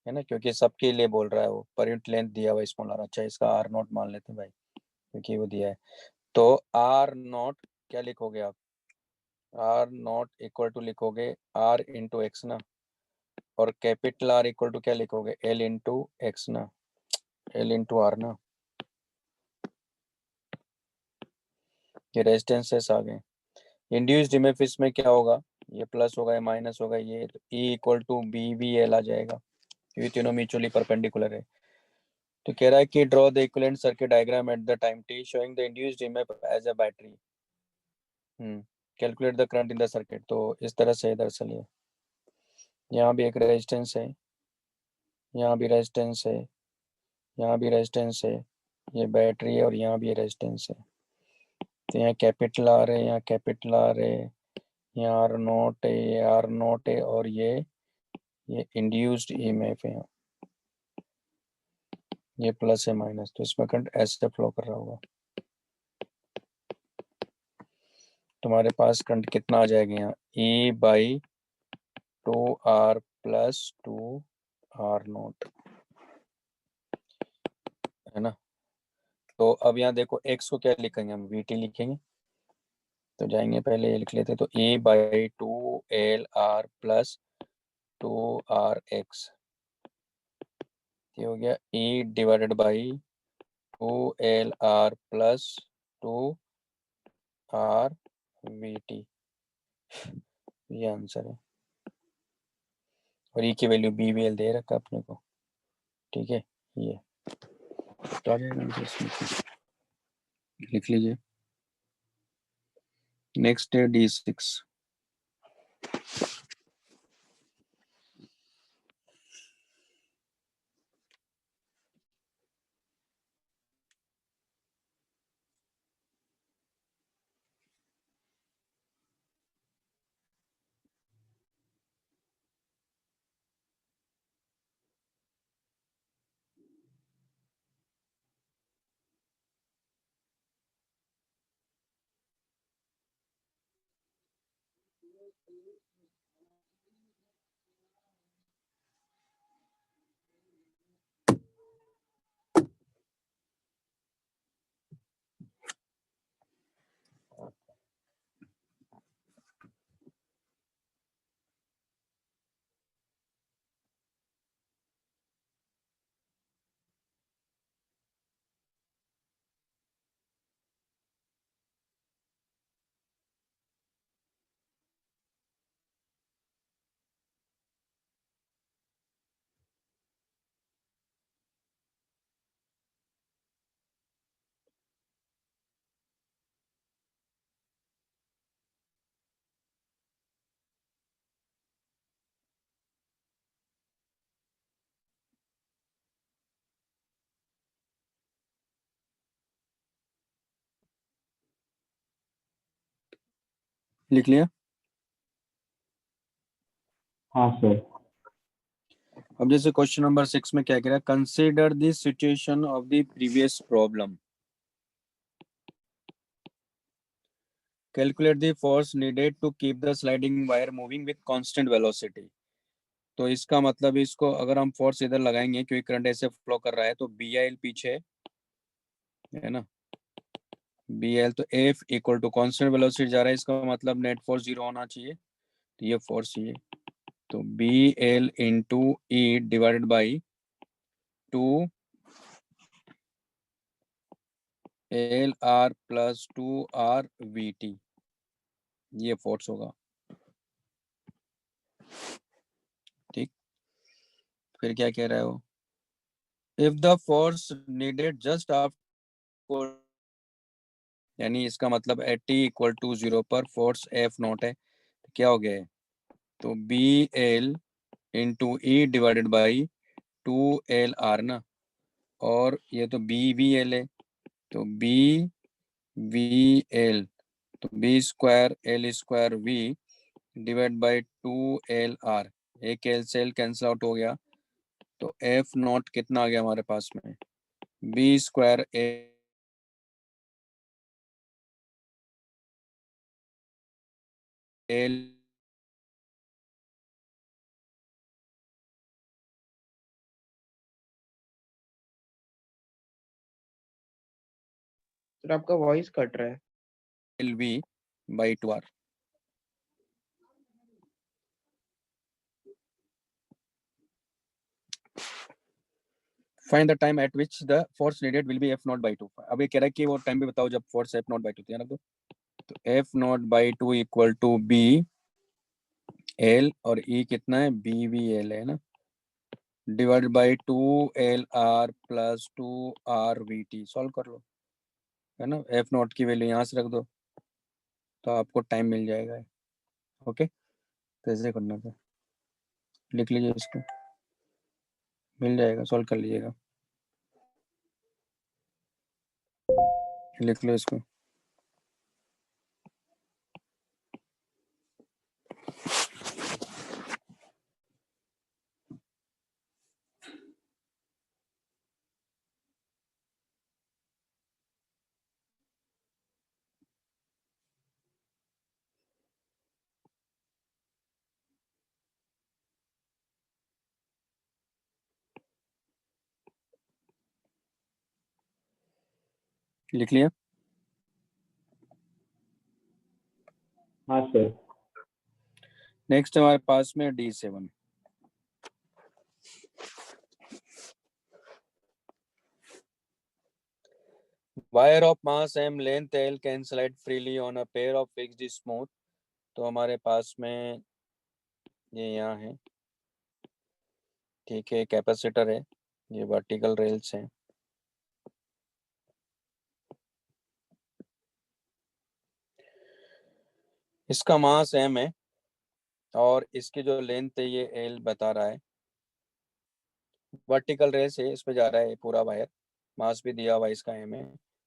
है ना, क्योंकि सबके लिए बोल रहा है वो. पर यूनिट लेंथ दिया हुआ स्मॉल r. अच्छा, इसका R नॉट मान लेते हैं भाई, क्योंकि वो दिया है. तो R नॉट क्या लिखोगे आप? R नॉट इक्वल टू लिखोगे R इंटू एक्स ना, और कैपिटल R इक्वल टू क्या लिखोगे? L इंटू एक्स ना, L इंटू R ना. ये रेजिस्टेंसेस आ गए. इंड्यूस्ड ईएमएफ इसमें क्या होगा? ये प्लस होगा, ये माइनस होगा, ये E equal to B V L आ जाएगा, ये तीनों म्यूचुअली परपेंडिकुलर है. तो कह रहा है कि draw the equivalent circuit diagram at the time t showing the induced EMF as a battery. Calculate the current in the circuit. तो इस तरह से दरअसल ये यहाँ भी एक रेजिस्टेंस है, यहाँ भी रेजिस्टेंस है, यहाँ भी रेजिस्टेंस है, ये बैटरी है, और यहाँ भी रेजिस्टेंस है. तो यहाँ कैपिटल R है, यहाँ कैपिटल R है, यहाँ R नोट है, ये R नोट है, और ये इंड्यूस्ड ईएमएफ है. ये प्लस है माइनस, तो इसमें करंट ऐसे फ्लो कर रहा होगा. तुम्हारे पास करंट कितना आ जाएगा यहाँ? E by 2R plus 2R note, है ना. तो अब यहाँ देखो x को क्या लिखेंगे हम? VT लिखेंगे. तो जाएंगे पहले ये लिख लेते. तो E by 2LR plus 2RX, ये हो गया E divided by 2LR plus 2RVT. ये आंसर है. और E की वैल्यू BVL दे रखा अपने को. ठीक है, ये तो आ जाएगा आंसर इसमें. लिख लीजिए. नेक्स्ट है D6. लिख लिया? हाँ सर। अब जैसे क्वेश्चन नंबर 6 में क्या कह रहा है, consider the situation of the previous problem, calculate the force needed to keep the sliding wire moving with constant velocity. तो इसका मतलब इसको अगर हम फोर्स इधर लगाएंगे क्योंकि करंट ऐसे फ्लो कर रहा है तो बी आई एल पीछे है ना, बी एल तो F equal to constant velocity जा रहा है, इसका मतलब नेट फोर्स 0 होना चाहिए, तो ये फोर्स ये, तो B L into E divided by 2 L R plus 2 R V T, ये फोर्स होगा। ठीक, फिर क्या कह रहा है वो, if the force needed just after, यानी इसका मतलब एट टी इक्वल टू 0 पर फोर्स एफ नॉट है, तो क्या हो गया है, तो B L into E divided by 2 L R ना, और ये तो बी वी एल है, तो बी वी एल, तो B square L square V divide by 2 L R, एक एल से एल कैंसिल आउट हो गया, तो एफ नॉट कितना आ गया हमारे पास में, बी स्क्वायर एल सर आपका वॉइस कट रहा है। L V by 2 R. Find the time at which the force needed will be F nought by 2। अब ये कह रहा है कि वो टाइम भी बताओ जब फोर्स एफ नॉट बाई 2 रख दो, तो F nought by 2 equal to B L और ई कितना है, बी वी एल है ना, divide by 2 L R plus 2 R V T, solve कर लो, है ना, एफ नॉट की वैल्यू यहाँ से रख दो तो आपको टाइम मिल जाएगा। ओके, तो ऐसे करना था, लिख लीजिए इसको, मिल जाएगा, सॉल्व कर लीजिएगा, लिख लो इसको। लिख लिया? हाँ सर। नेक्स्ट हमारे पास में D7, wire of mass M length L can slide freely on a pair of fixed smooth. तो हमारे पास में ये यहाँ है, ठीक है, कैपेसिटर है, ये वर्टिकल रेल्स हैं, इसका मास एम है और इसकी जो लेंथ है ये एल बता रहा है, वर्टिकल रेस है, इसमें जा रहा है पूरा वायर, मास भी दिया हुआ इसका एम है।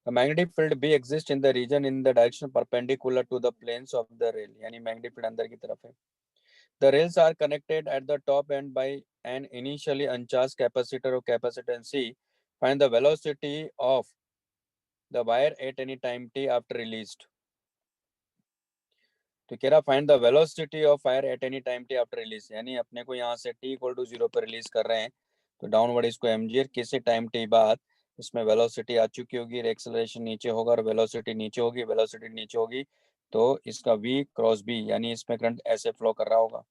मैग्नेटिक फील्ड भी exist in the region in the direction perpendicular to the planes of the rail, यानी मैग्नेटिक फील्ड अंदर की तरफ है। The rails are connected at the top end by an initially uncharge capacitor और capacitance C. Find the velocity of the wire at any time T after released. तो कह रहा find the velocity of fire at any time T after release, यानी अपने को यहाँ से T equal to 0 पर रिलीज कर रहे हैं, तो डाउनवर्ड इसको mg, किसी टाइम टी बाद इसमें वेलोसिटी आ चुकी होगी, एक्सेलरेशन नीचे होगा और वेलोसिटी नीचे होगी, वेलोसिटी नीचे होगी तो इसका v क्रॉस b, यानी इसमें करंट ऐसे फ्लो कर रहा होगा,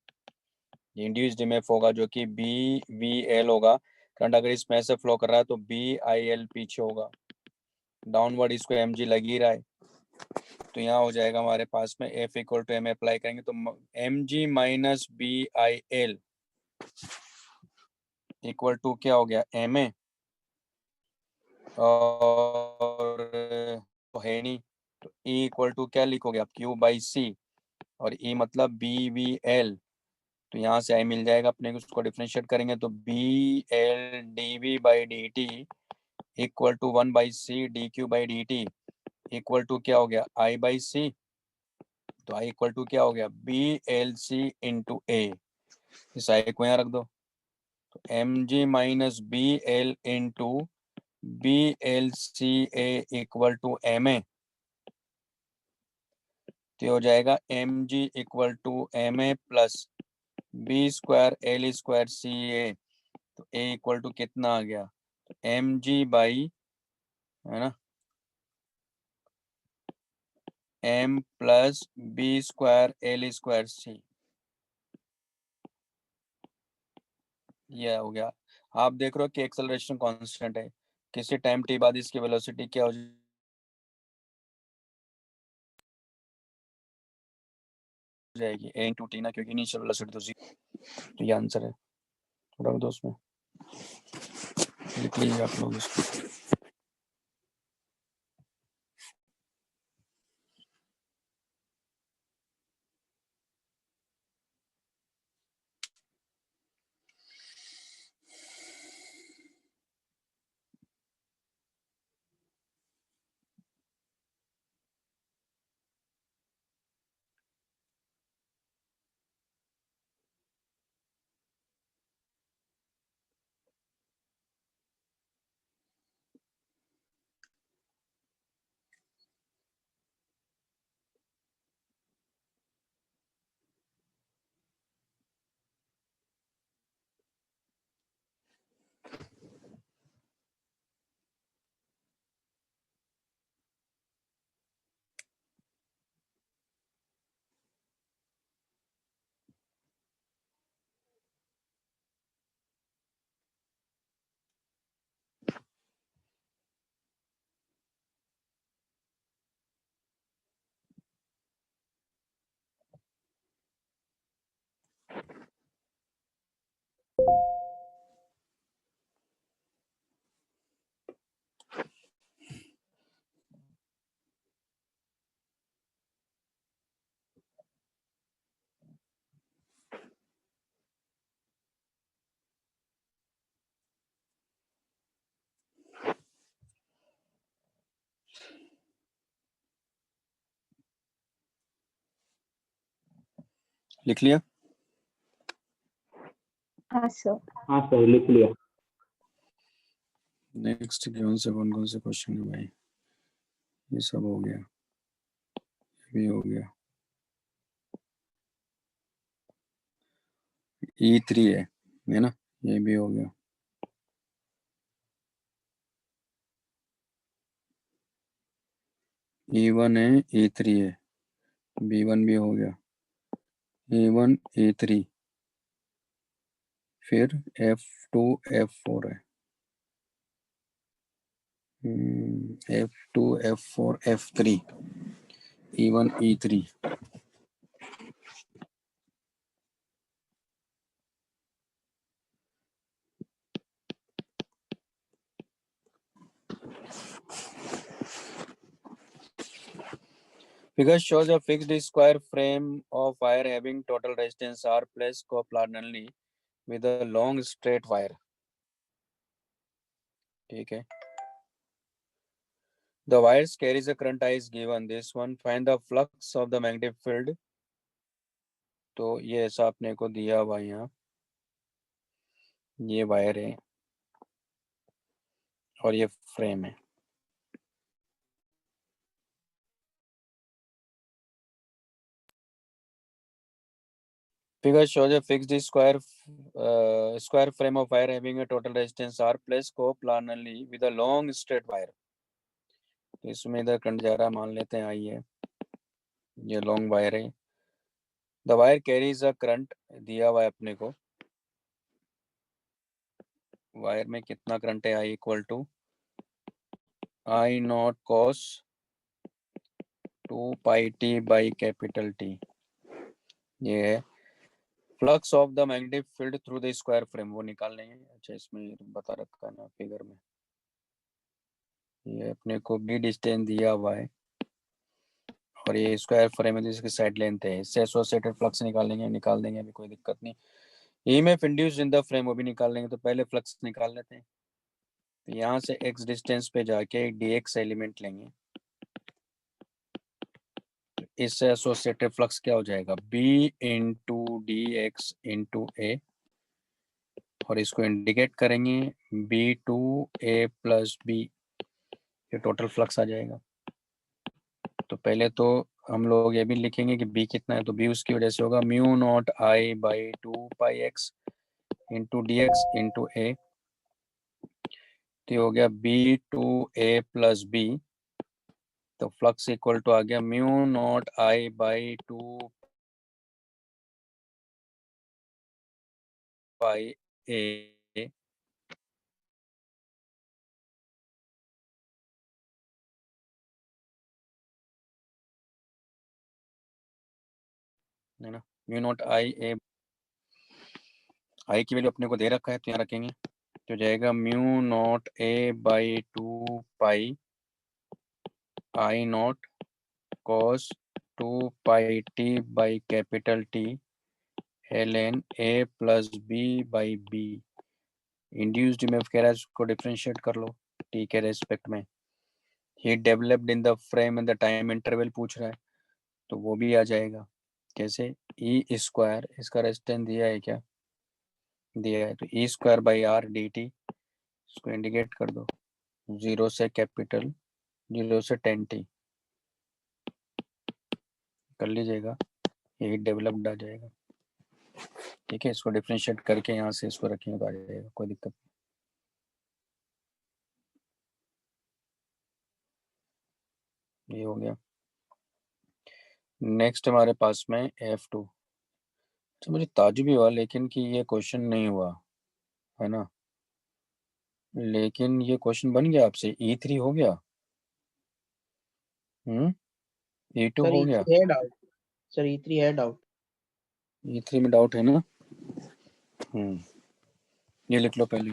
ये इंड्यूस्ड ईएमएफ होगा जो कि बी वी एल होगा, करंट अगर इसमें ऐसे फ्लो कर रहा है तो बी आई एल पीछे होगा, डाउनवर्ड इसको mg लग ही रहा है, तो यहाँ हो जाएगा हमारे पास में F equal to M apply करेंगे तो mg minus B I L equal to क्या हो गया, एम ए, और तो है नहीं, तो E इक्वल टू क्या लिखोगे आप, Q बाई सी, और E मतलब बी वी एल, तो यहाँ से I मिल जाएगा अपने को, उसको डिफरेंशिएट करेंगे तो B L D V by D T equal to 1 by C D Q by D T equal to क्या हो गया, I बाई सी, तो आई इक्वल टू क्या हो गया, B L C into A, इस आई को यहाँ रख दो, तो M G minus B L into B L C A equal to M A, तो हो जाएगा M G equal to M A plus B square L square C A, तो ए इक्वल टू कितना आ गया, तो एम जी बाई, है ना, M plus B square L square C, ये हो गया। आप देख रहे हो कि एक्सेलरेशन कांस्टेंट है, किसी टाइम टी बाद इसकी वेलोसिटी क्या हो जाएगी, ए इंटू टी ना, क्योंकि इनिशियल वेलोसिटी तो जीरो, तो ये आंसर है। रख दो उसमें, लिख लीजिए आप लोग इसको। लिख लिया? हाँ सर। हाँ सर लिख लिया। नेक्स्ट कौन से क्वेश्चन है भाई, ये सब हो गया, ये भी हो गया, E3 है ना, ये भी हो गया, E1 है, E3 है, B1 भी हो गया, A1 A3, फिर F2 F4 है, F2 F4 F3, E1 E3, figure shows a fixed square frame of wire having total resistance R placed coplaterally with a long straight wire, ठीक है, the wires carries a current I is given, this one find the flux of the magnetic field, तो ये ऐसा अपने को दिया हुआ यहाँ, ये वायर है और ये फ्रेम है, figure shows a fixed square frame of wire having a total resistance R placed coplaterally with a long straight wire, तो इसमें इधर करंट जा रहा है, मान लेते हैं आई है, ये लॉन्ग वायर है, the wire carries a current दिया हुआ है अपने को, वायर में कितना करंट है, I equal to I naught cos 2 pi T by capital T, ये है flux of the magnetic field through the square frame, वो निकाल लेंगे। अच्छा इसमें बता रखा है ना फिगर में, ये अपने को बी डिस्टेंस दिया हुआ है और ये स्क्वायर फ्रेम है, जिसकी साइड लेंथ है, इससे एसोसिएटेड फ्लक्स निकाल देंगे, अभी कोई दिक्कत नहीं, EMF induced in the frame वो भी निकाल लेंगे, तो पहले फ्लक्स निकाल लेते हैं, तो यहाँ से x डिस्टेंस पे जाके dx एलिमेंट लेंगे, तो इससे एसोसिएटेड फ्लक्स क्या हो जाएगा, B into D X into A, और इसको इंडिकेट करेंगे B2A प्लस बी, ये टोटल फ्लक्स आ जाएगा। तो पहले तो हम लोग ये भी लिखेंगे कि B कितना है, तो B उसकी वजह से होगा mu naught I by 2πx into D X into A, तो ये हो गया B2A प्लस बी, तो फ्लक्स इक्वल टू आ गया mu naught I by 2πA है ना, म्यू नॉट आई की वैल्यू अपने को दे रखा है तो यहाँ रखेंगे, तो जाएगा mu naught A by 2π I naught cos 2πt by capital T ln A plus B by B. Induced में कह रहा है उसको डिफरेंशिएट कर लो T के रेस्पेक्ट में। Heat developed in the frame in the time interval पूछ रहा है, तो वो भी आ जाएगा। कैसे, ई स्क्वायर, इसका रेजिस्टेंस दिया है क्या, दिया है, तो E square by R D T, इसको इंडिकेट कर दो 0 से कैपिटल 0 से 10t कर लीजिएगा, ये हीट डेवलप्ड आ जाएगा। ठीक है, इसको डिफरेंशिएट करके यहाँ से इसको रखेंगे तो आ जाएगा, कोई दिक्कत नहीं। ये हो गया। नेक्स्ट हमारे पास में F2। तो मुझे ताजुब हुआ लेकिन कि ये क्वेश्चन नहीं हुआ है ना, लेकिन ये क्वेश्चन बन गया आपसे, E3 हो गया, E2 सर हो गया, E3 है डाउट, सर E3 है डाउट। E3 में डाउट है ना, ये लिख लो पहले।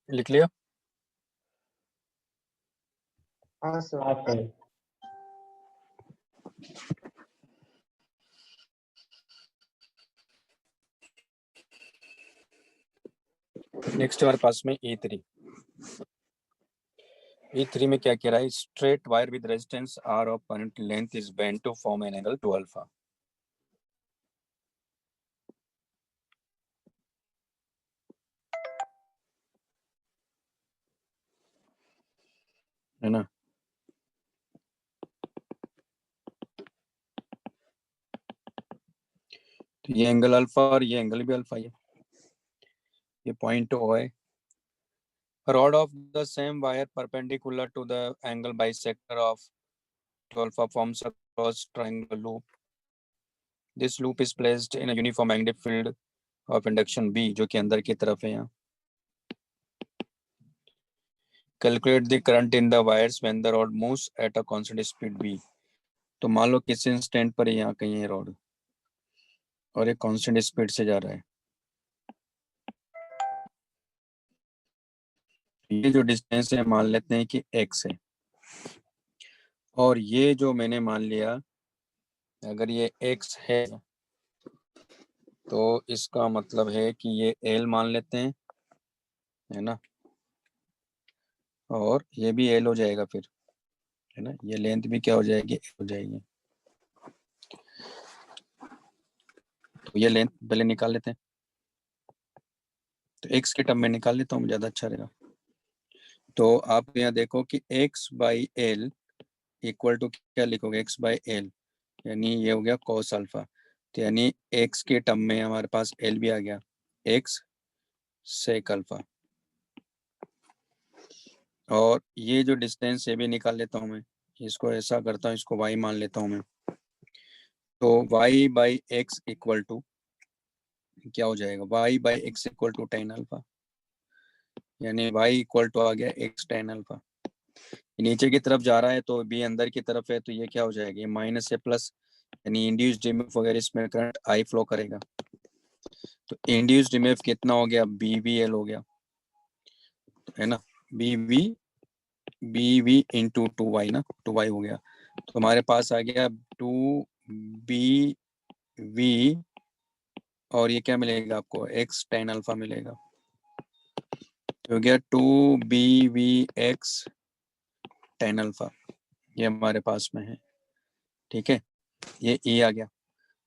लिख लिया। हाँ सर। नेक्स्ट हमारे पास में E3। E3 में क्या कह रहा है, straight wire with resistance R of per unit length is bent to form an angle 2 alpha. है ना, तो ये एंगल अल्फा और ये एंगल भी अल्फा, ये पॉइंट O है। Rod of the same wire perpendicular to the angle bisector of 2 alpha forms a cross triangle loop. This loop is placed in a uniform magnetic field of induction B, जो कि अंदर की तरफ है यहाँ। Calculate the current in the wires when the rod moves at a constant speed V. तो मान लो किस इंस्टेंट पर यहाँ कहीं है रॉड और ये कांस्टेंट स्पीड से जा रहा है, ये जो डिस्टेंस है मान लेते हैं कि x है, और ये जो मैंने मान लिया, अगर ये x है तो इसका मतलब है कि ये l मान लेते हैं, है ना, और ये भी l हो जाएगा फिर, है ना, ये लेंथ भी क्या हो जाएगी, l हो जाएगी। तो ये लेंथ पहले निकाल लेते हैं, तो x के टर्म में निकाल लेता हूँ, ज़्यादा अच्छा रहेगा। तो आप यहाँ देखो कि x by L equal to क्या लिखोगे, x बाई एल, यानी ये हो गया cos अल्फा। तो यानी x के टर्म में हमारे पास l भी आ गया, x sec अल्फा। और ये जो डिस्टेंस ये भी निकाल लेता हूँ मैं, इसको ऐसा करता हूँ, इसको y मान लेता हूँ मैं। तो y by X equal to क्या हो जाएगा, y by X equal to tan alpha, यानी y इक्वल टू आ गया x टेन अल्फा। नीचे की तरफ जा रहा है तो b अंदर की तरफ है, तो ये क्या हो जाएगा, ये माइनस से प्लस, यानी इंड्यूस्ड ईएमएफ वगैरह इसमें करंट I फ्लो करेगा। तो इंड्यूस्ड ईएमएफ कितना हो गया, BVL हो गया, है ना, BV इंटू 2y ना, 2y हो गया। तो हमारे पास आ गया 2BV, और ये क्या मिलेगा आपको, x टेन अल्फा मिलेगा। तो हो गया 2BVX टेन अल्फा, ये हमारे पास में है, ठीक है, ये E आ गया।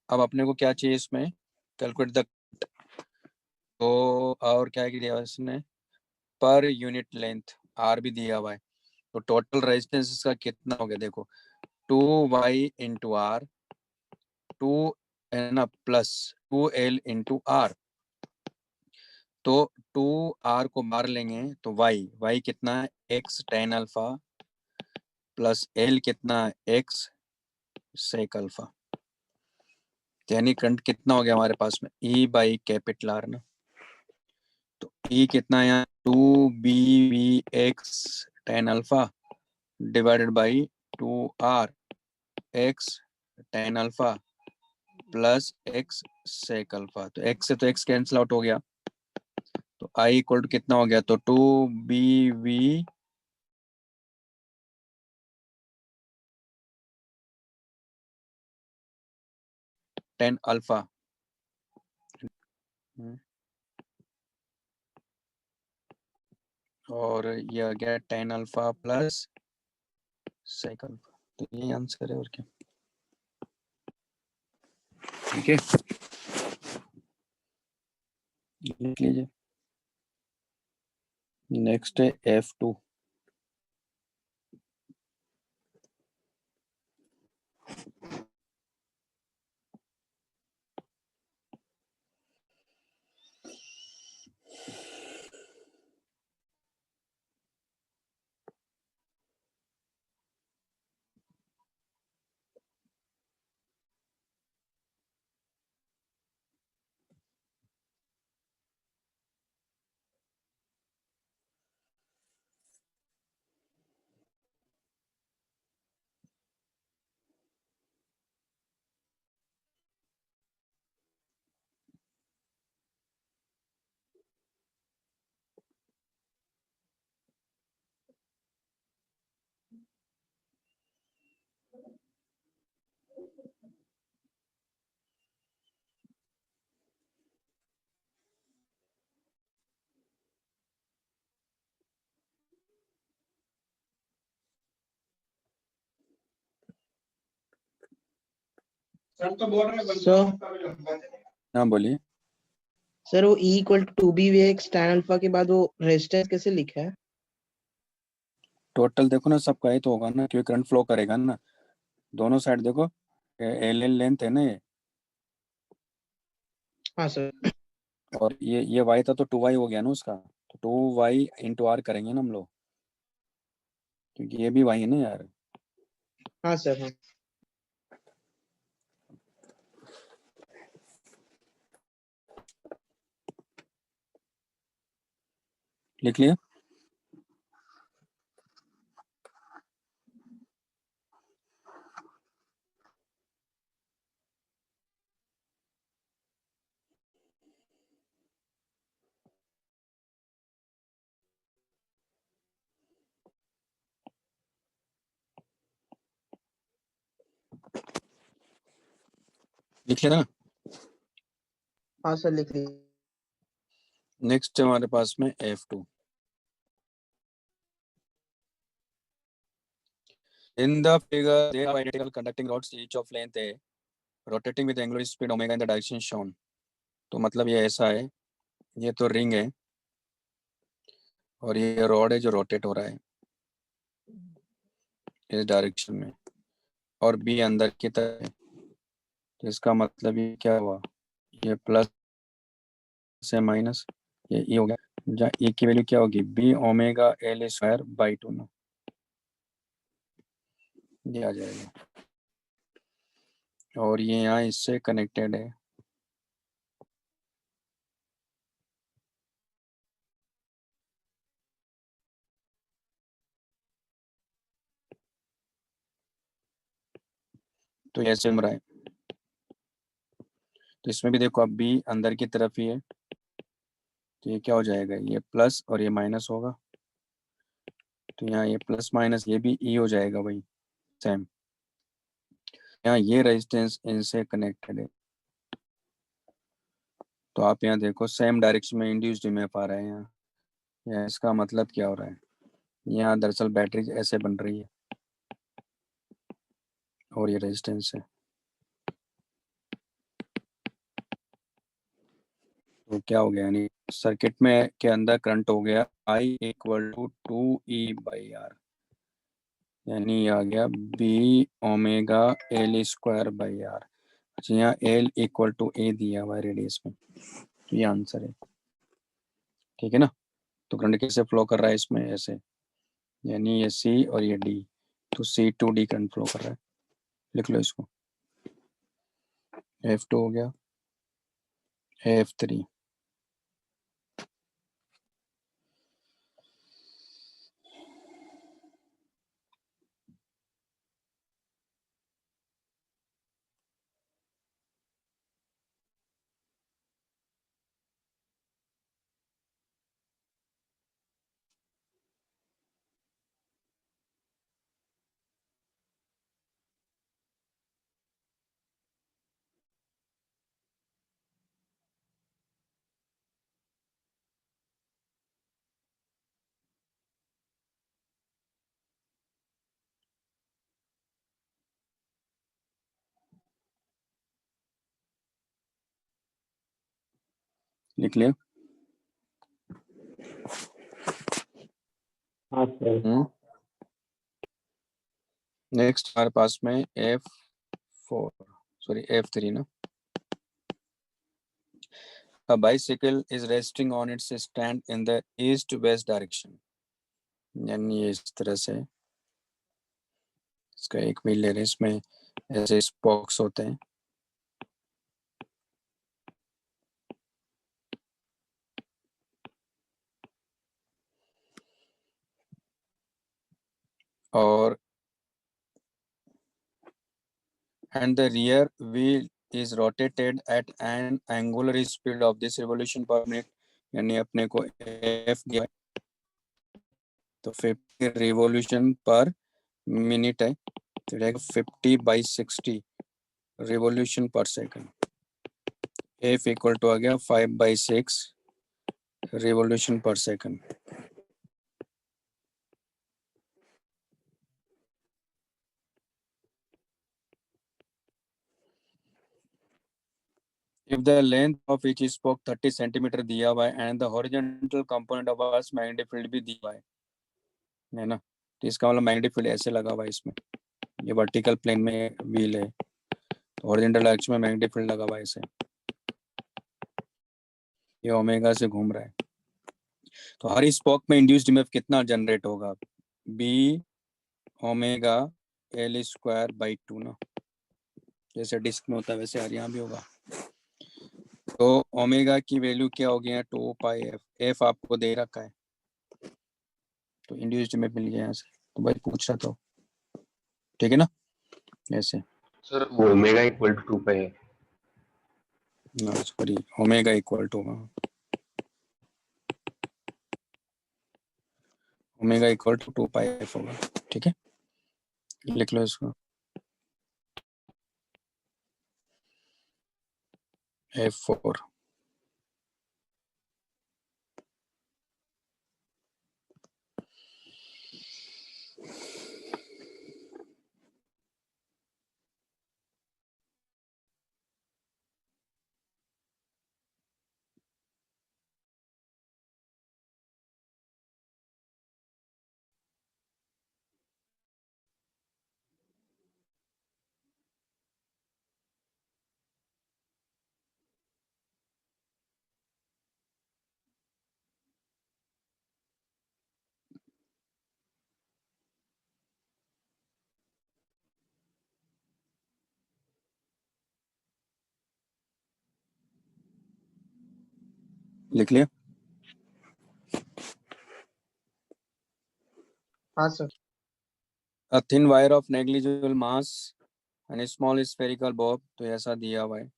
अब अपने को क्या चाहिए इसमें, कैलकुलेट द, तो और क्या किया इसने, पर यूनिट लेंथ R भी दिया हुआ है। तो टोटल रेजिस्टेंस इसका कितना हो गया, देखो 2y इंटू आर, 2 है ना, प्लस 2l इंटू आर। तो 2r को बाहर लेंगे तो y कितना है, x tan alpha plus l कितना है, x सेक अल्फा। यानी करंट कितना हो गया हमारे पास में, E बाई कैपिटल R ना। तो E कितना है यहाँ, 2BVX tan alpha divided by 2R x tan alpha plus x sec alpha. तो x से तो x कैंसिल आउट हो गया, तो I इक्वल टू कितना हो गया, तो 2BV टेन अल्फा, और ये आ गया tan alpha plus sec alpha. तो ये आंसर है, और क्या, ठीक है, लिख लीजिए। नेक्स्ट है F2। हाँ बोलिए। सर वो E equal to B V X tan alpha के बाद वो रेजिस्टेंस कैसे लिखा है? टोटल देखो ना, सबका ही तो होगा ना, क्योंकि करंट फ्लो करेगा ना दोनों साइड। देखो एल लेंथ है ना ये, हाँ सर। और ये वाई था तो 2y हो गया ना उसका, तो 2y इंटू आर करेंगे ना हम लोग, क्योंकि ये भी y है ना यार। हाँ सर। हाँ लिख लिया। लिख लिया ना। हाँ सर लिख ली। नेक्स्ट हमारे पास में F2। In the figure, there are identical conducting rods, each of length A, rotating with angular speed omega in the direction shown. तो मतलब ये ऐसा है, ये तो रिंग है और ये रॉड है जो रोटेट हो रहा है इस डायरेक्शन में, और बी अंदर की तरफ है। तो इसका मतलब ये क्या हुआ, ये प्लस से माइनस, ये ई हो गया, जहाँ ई की वैल्यू क्या होगी, B omega L square by 2 ना, ये आ जाएगा। और ये यहाँ इससे कनेक्टेड है, तो ये ऐसे घूम रहा है। तो इसमें भी देखो, अब बी अंदर की तरफ ही है, तो ये क्या हो जाएगा, ये प्लस और ये माइनस होगा, तो यहाँ ये प्लस माइनस ये भी ई हो जाएगा वही सेम। यहाँ ये रेजिस्टेंस इनसे कनेक्टेड है, तो आप यहाँ देखो सेम डायरेक्शन में इंड्यूस्ड ईएमएफ आ रहा है यहाँ इसका मतलब क्या हो रहा है, यहाँ दरअसल बैटरी ऐसे बन रही है और ये रेजिस्टेंस है, तो क्या हो गया, यानी सर्किट में के अंदर करंट हो गया I = 2E/R, यानी आ गया B omega L square by R। अच्छा, यहाँ L = A दिया हुआ है रेडियस में, तो ये आंसर है, ठीक है ना। तो करंट कैसे फ्लो कर रहा है इसमें, ऐसे, यानी ये C और ये D, तो C/D करंट फ्लो कर रहा है, लिख लो इसको। F2 हो गया, F3। लिख लिया। हाँ सर। नेक्स्ट हमारे पास में F3 ना। A bicycle is resting on its stand in the east-west direction, यानी ये इस तरह से, इसका एक व्हील है, इसमें ऐसे स्पोक्स होते हैं, और and the rear wheel is rotated at an angular speed of this revolution per minute, यानी अपने को F दिया है, तो 50 रिवोल्यूशन पर मिनट है, तो 50/60 रिवोल्यूशन पर सेकंड। F = आ गया 5/6 revolution per second. If the length of each spoke 30 centimetre दिया हुआ है and the horizontal component of earth's magnetic field भी दिया हुआ है ना, तो इसका मतलब मैग्नेटिक फील्ड ऐसे लगा हुआ है इसमें, ये वर्टिकल प्लेन में व्हील है, तो हॉरिजॉन्टल एक्सिस में मैग्नेटिक फील्ड लगा हुआ है ऐसे, ये ओमेगा से घूम रहा है, तो हर स्पोक में इंड्यूस्ड ईएमएफ कितना जनरेट होगा, B omega L square by 2 ना, जैसे डिस्क में होता है वैसे यार यहाँ भी होगा। तो ओमेगा की वैल्यू क्या हो गया, 2πf, एफ आपको दे रखा है, तो इंड्यूस्ड ईएमएफ मिल गया यहाँ से, तो भाई पूछ रहा था, ठीक है ना, ऐसे। सर वो ओमेगा = 2π है। सॉरी, ओमेगा = ओमेगा = 2πf होगा, ठीक है, लिख लो इसको। F4। लिख लिया? हाँ sir. A thin wire of negligible mass and a small spherical bob, तो ऐसा दिया हुआ है।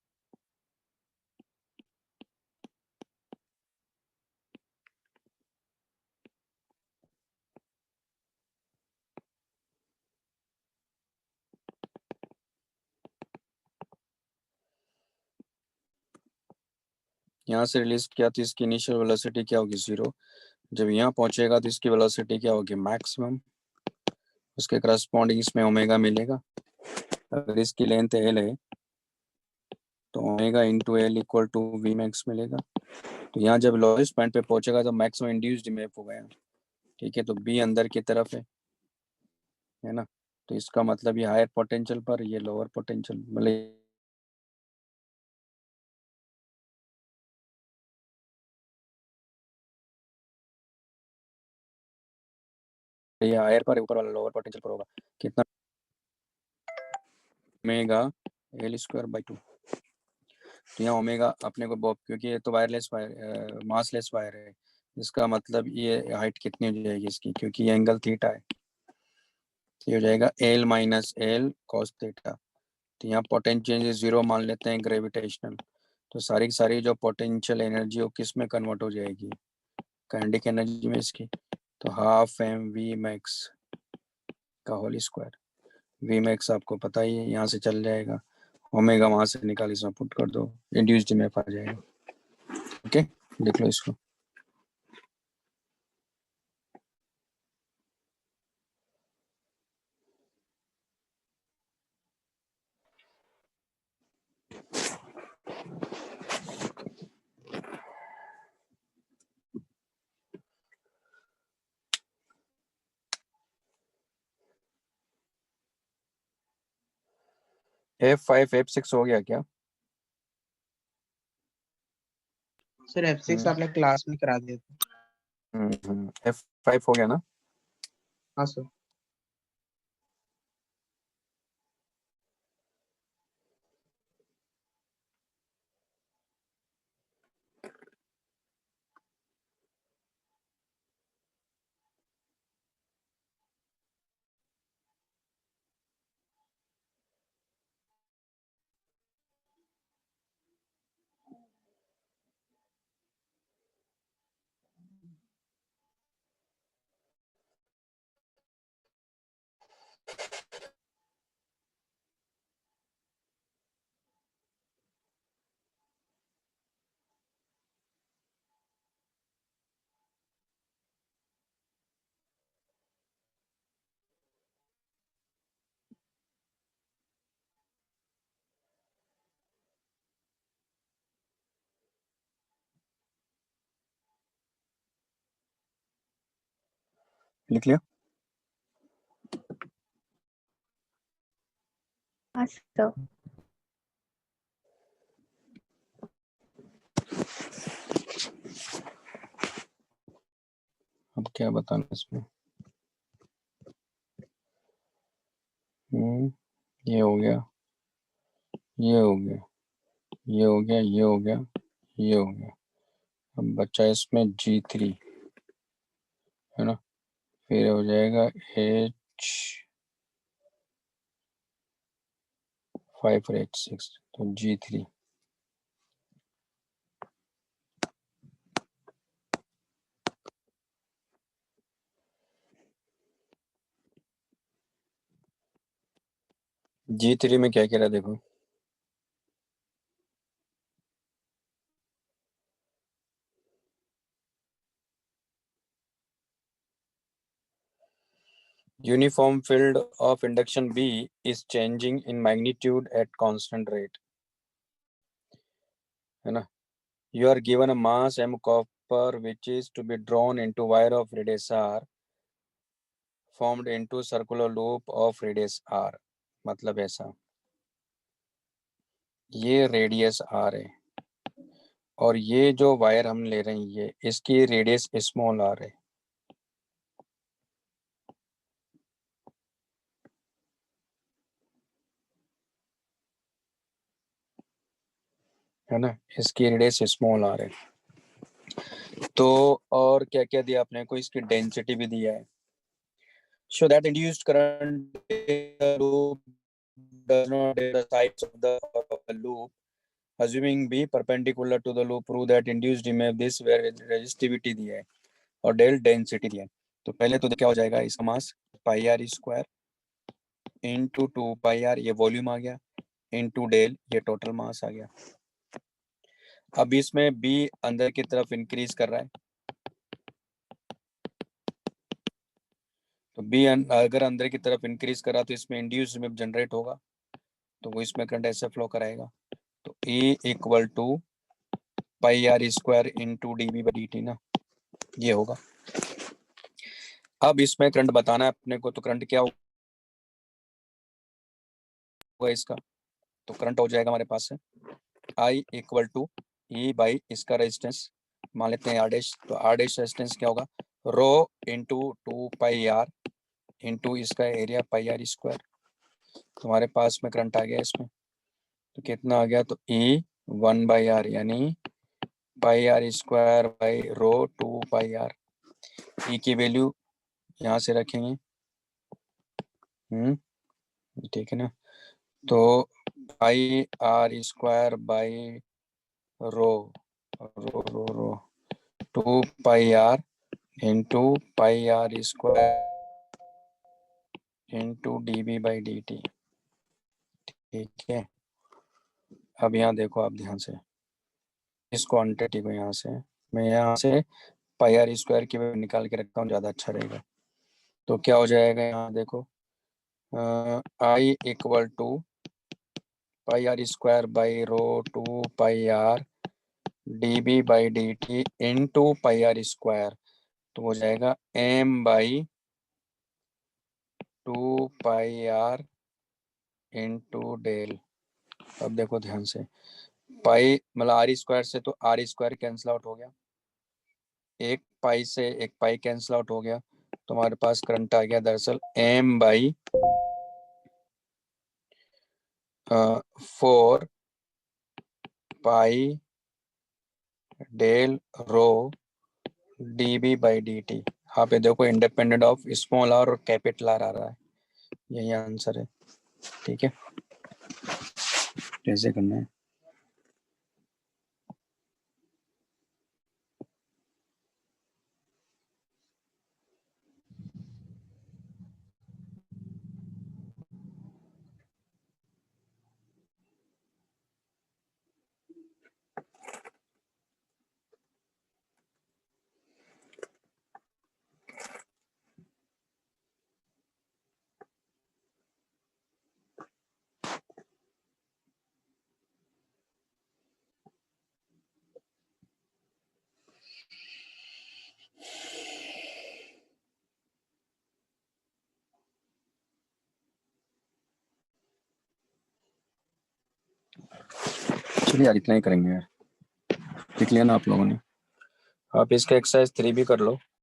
यहाँ से रिलीज किया तो इसकी इनिशियल वेलोसिटी क्या होगी? 0। जब यहाँ पहुंचेगा तो इसकी वेलोसिटी क्या होगी? मैक्सिमम। उसके करस्पॉन्डिंग इसमें ओमेगा मिलेगा। अगर इसकी लेंथ एल है तो omega into L equal to V max मिलेगा। तो यहाँ जब लोएस्ट पॉइंट पे पहुंचेगा तो मैक्सिमम इंड्यूस्ड ईएमएफ हो गया। ठीक है, तो बी अंदर की तरफ है ना। तो इसका मतलब ये हायर पोटेंशियल पर, ये लोअर पोटेंशियल, मतलब ये हायर पर, ऊपर वाला लोअर पोटेंशियल पर होगा। कितना? Omega L square by 2। तो यहाँ ओमेगा अपने को क्योंकि ये तो वायरलेस वायर, मासलेस वायर है, इसका मतलब ये हाइट कितनी हो जाएगी इसकी, क्योंकि ये एंगल थीटा है, ये हो जाएगा L minus L cos theta. तो यहाँ पोटेंशियल 0 मान लेते हैं, ग्रेविटेशनल। तो सारी की सारी जो पोटेंशियल एनर्जी हो किस में कन्वर्ट हो जाएगी? काइनेटिक एनर्जी में इसकी। तो हाफ एम वी मैक्स का होल स्क्वायर। वी मैक्स आपको पता ही है, यहाँ से चल जाएगा, ओमेगा वहां से निकाल इसमें पुट कर दो, इंड्यूस्ड ईएमएफ आ जाएगा। ओके, देख लो इसको। F5 F6 हो गया क्या? सर F6 आपने क्लास में करा दिया था। F5 हो गया ना? हाँ सर। लिख लिया? हाँ सर। अब क्या बताना इसमें? ये हो गया, ये हो गया, ये हो गया, ये हो गया, ये हो गया। अब बच्चा इसमें G3 है ना, फिर हो जाएगा H5 और H6, तो G3। G3 में क्या कह रहा है देखो, uniform field of induction B is changing in magnitude at constant rate, है ना. You are given a mass m copper which is to be drawn into wire of radius r formed into circular loop of radius r. मतलब ऐसा, ये radius r है और ये जो wire हम ले रहे हैं ये इसकी रेडियस स्मॉल r है. है ना, इसकी रेडियस स्मॉल r है. तो और क्या क्या दिया आपने को, इसकी डेंसिटी भी दिया है. Show that induced current in the loop does not the sides of the loop, assuming B perpendicular to the loop. Prove that induced EMF this where resistivity दिया है और डेल डेंसिटी दिया है. तो पहले तो क्या हो जाएगा, इसका mass pi R square into 2 pi R, ये वॉल्यूम आ गया, इंटू डेल ये टोटल मास आ गया. अब इसमें B अंदर की तरफ इंक्रीज कर रहा है, तो बी अगर अंदर की तरफ इंक्रीज करा तो इसमें इंड्यूस EMF जनरेट होगा, तो वो इसमें करंट ऐसे फ्लो कराएगा. तो E equal to pi R square into D B by D T ना, ये होगा. अब इसमें करंट बताना है अपने को, तो करंट क्या होगा इसका, तो करंट हो जाएगा हमारे पास है I equal to E by इसका रेजिस्टेंस मान लेते हैं आर डैश, तो आर डैश रेजिस्टेंस क्या होगा, rho into 2 pi R into इसका एरिया पाई आर स्क्वायर. तुम्हारे पास में करंट आ गया इसमें, तो कितना आ गया, तो E 1 बाई आर यानी pi R square by rho 2 pi R. E की वैल्यू यहाँ से रखेंगे, ठीक है ना. तो pi R square by rho rho rho rho 2 pi R into pi R square into D B by D T. ठीक है. अब यहाँ देखो आप ध्यान से, इस क्वांटिटी को यहाँ से मैं यहाँ से पाई आर स्क्वायर की वैल्यू निकाल के रखता हूँ, ज़्यादा अच्छा रहेगा. तो क्या हो जाएगा यहाँ देखो, I equal to pi R square by rho 2 pi R D B by D T into pi R square, तो हो जाएगा m by 2 pi R into del. अब देखो ध्यान से, पाई मतलब आर स्क्वायर से तो आर स्क्वायर कैंसिल आउट हो गया, एक पाई से एक पाई कैंसिल आउट हो गया, तो हमारे पास करंट आ गया दरअसल m by 4 pi del rho D B by D T. यहाँ पे देखो इंडिपेंडेंट ऑफ स्मॉल आर और कैपिटल आर आ रहा है, यही आंसर है. ठीक है, कैसे करना है. चलिए यार इतना ही करेंगे यार, लिख लिया ना आप लोगों ने. आप इसका एक्सरसाइज 3 भी कर लो.